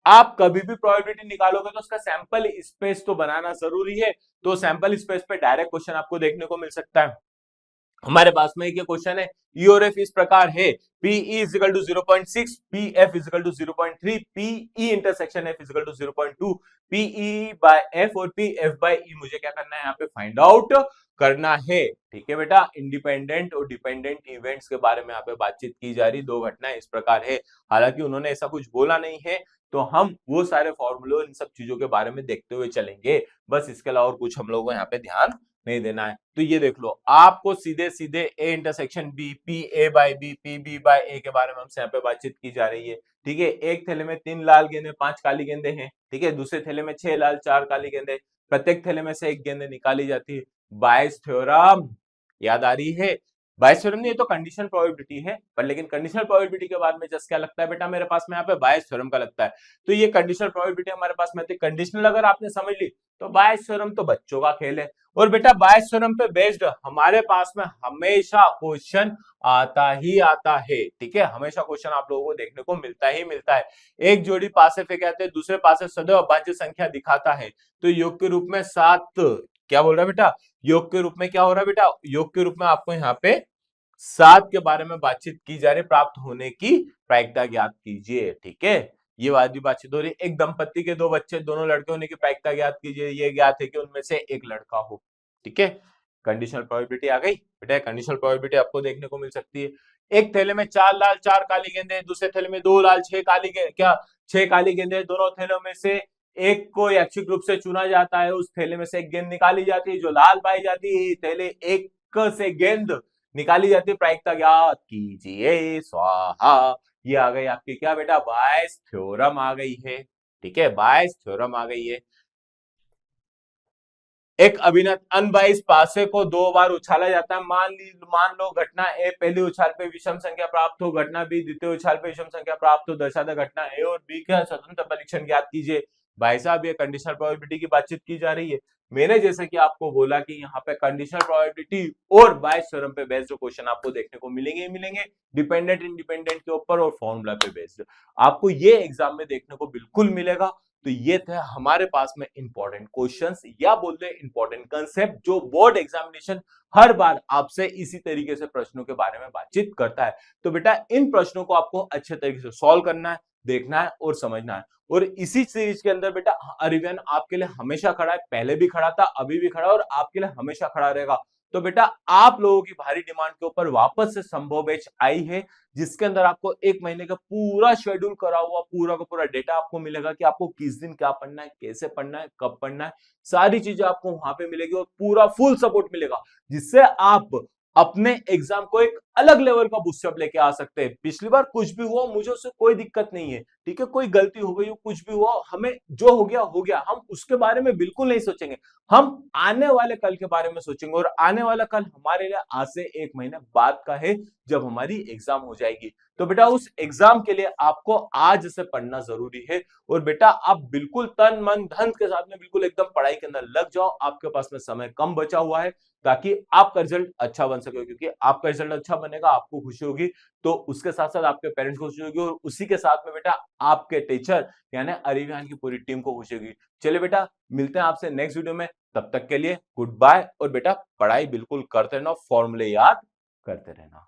आप कभी भी प्रोबेबिलिटी निकालोगे तो उसका सैंपल स्पेस तो बनाना जरूरी है, तो सैंपल स्पेस पे डायरेक्ट क्वेश्चन आपको देखने को मिल सकता है। हमारे पास में एक क्वेश्चन है, ई और एफ इस प्रकार है, PE = 0.6, PF = 0.3, PE intersection F = 0.2, PE/F और PF/E मुझे क्या करना है यहाँ पे फाइंड आउट करना है। ठीक है बेटा, इंडिपेंडेंट और डिपेंडेंट इवेंट्स के बारे में यहाँ पे बातचीत की जा रही, 2 घटनाएं इस प्रकार है। हालांकि उन्होंने ऐसा कुछ बोला नहीं है, तो हम वो सारे फॉर्मूले इन सब चीजों के बारे में देखते हुए चलेंगे, बस इसके अलावा और कुछ हम लोगों को यहाँ पे ध्यान नहीं देना है। तो ये देख लो, आपको सीधे सीधे A intersection B, PA/B, PB/A के बारे में हमसे यहाँ पे बातचीत की जा रही है। ठीक है, एक थैले में 3 लाल गेंदे 5 काली गेंदे हैं, ठीक है, दूसरे थैले में 6 लाल 4 काली गेंदे, प्रत्येक थैले में से एक गेंद निकाली जाती है। बायस थ्योरम याद आ रही है? बायस थ्योरम नहीं, ये तो कंडीशनल प्रोबेबिलिटी है, पर लेकिन कंडीशनल प्रोबेबिलिटी के बाद में जस्ट क्या लगता है बेटा मेरे पास में यहाँ पे बायस थ्योरम का लगता है। तो ये कंडीशनल प्रोबेबिलिटी हमारे पास में थी, कंडीशनल अगर आपने समझ ली तो बायस थ्योरम तो बच्चों का खेल है। और बेटा बायस थ्योरम पे बेस्ड हमारे पास में हमेशा क्वेश्चन आता ही आता है। ठीक है, हमेशा क्वेश्चन आप लोगों को देखने को मिलता ही मिलता है। एक जोड़ी पासे पे कहते हैं, दूसरे पासे सदैव अभाज्य संख्या दिखाता है, तो योग के रूप में 7, क्या बोल रहा है बेटा, योग के रूप में क्या हो रहा है बेटा, योग के रूप में आपको यहाँ पे 7 के बारे में बातचीत की जा रही, प्राप्त होने की प्रायिकता ज्ञात कीजिए। ठीक है, ये वादी बातचीत हो रही। एक दंपति के 2 बच्चे, दोनों लड़के होने की प्रायिकता ज्ञात कीजिए, ये ज्ञात है कि उनमें से एक लड़का हो। ठीक है, कंडीशनल प्रोबेबिलिटी आ गई बेटा, कंडीशनल प्रोबेबिलिटी आपको देखने को मिल सकती है। एक थैले में 4 लाल 4 काली गेंदे, दूसरे थैले में 2 लाल 6 काली गेंदे, क्या 6 काली गेंदे, दोनों थैलों में से एक को यादृच्छिक रूप से चुना जाता है, उस थैले में से एक गेंद निकाली जाती है जो लाल पाई जाती है, थैले एक से गेंद निकाली जाती है, प्रायिकता ज्ञात कीजिए, स्वाहा। ये आ गई आपकी क्या बेटा, बायस थ्योरम आ गई है। ठीक है, बायस थ्योरम आ गई है। एक अभिनत अनबाइस पासे को 2 बार उछाला जाता है। मान लो घटना ए पहली उछाल पे विषम संख्या प्राप्त हो, घटना बी द्वितीय उछाल पे विषम संख्या प्राप्त हो, दर्शाता घटना ए और बी का स्वतंत्र परीक्षण ज्ञात कीजिए। भाई साहब ये कंडीशनल प्रोबेबिलिटी की बातचीत की जा रही है। मैंने जैसे कि आपको बोला कि यहाँ पे कंडीशनल प्रोबेबिलिटी और बायस थ्योरम पे बेस्ड जो क्वेश्चन आपको देखने को मिलेंगे ही मिलेंगे, डिपेंडेंट इंडिपेंडेंट के ऊपर और फॉर्मूला पे बेस्ड आपको ये एग्जाम में देखने को बिल्कुल मिलेगा। तो ये थे हमारे पास में इंपॉर्टेंट क्वेश्चंस या बोलते हैं इंपॉर्टेंट कंसेप्ट जो बोर्ड एग्जामिनेशन हर बार आपसे इसी तरीके से प्रश्नों के बारे में बातचीत करता है। तो बेटा इन प्रश्नों को आपको अच्छे तरीके से सॉल्व करना है, देखना है और समझना है। और इसी सीरीज के अंदर बेटा अरिवियन आपके लिए हमेशा खड़ा है, पहले भी खड़ा था, अभी भी खड़ा और आपके लिए हमेशा खड़ा रहेगा। तो बेटा आप लोगों की भारी डिमांड के ऊपर वापस से संभव बैच आई है, जिसके अंदर आपको 1 महीने का पूरा शेड्यूल करा हुआ पूरा का पूरा डेटा आपको मिलेगा कि आपको किस दिन क्या पढ़ना है, कैसे पढ़ना है, कब पढ़ना है, सारी चीजें आपको वहां पे मिलेगी और पूरा फुल सपोर्ट मिलेगा, जिससे आप अपने एग्जाम को एक अलग लेवल का बूस्टअप लेके आ सकते हैं। पिछली बार कुछ भी हुआ मुझे उससे कोई दिक्कत नहीं है, ठीक है, कोई गलती हो गई हो, कुछ भी हुआ, हमें जो हो गया, हम उसके बारे में बिल्कुल नहीं सोचेंगे, हम आने वाले कल के बारे में सोचेंगे। और आने वाला कल हमारे लिए आज से 1 महीने बाद का है, जब हमारी एग्जाम हो जाएगी। तो बेटा उस एग्जाम के लिए आपको आज से पढ़ना जरूरी है। और बेटा आप बिल्कुल तन मन धन के साथ में बिल्कुल एकदम पढ़ाई के अंदर लग जाओ, आपके पास में समय कम बचा हुआ है, ताकि आपका रिजल्ट अच्छा बन सके। क्योंकि आपका रिजल्ट अच्छा बनेगा, आपको खुशी होगी, तो उसके साथ साथ आपके पेरेंट्स को खुशी होगी और उसी के साथ में बेटा आपके टीचर यानी अरिविहान की पूरी टीम को खुशी होगी। चलिए बेटा मिलते हैं आपसे नेक्स्ट वीडियो में, तब तक के लिए गुड बाय। और बेटा पढ़ाई बिल्कुल करते रहना, फॉर्मूले याद करते रहना।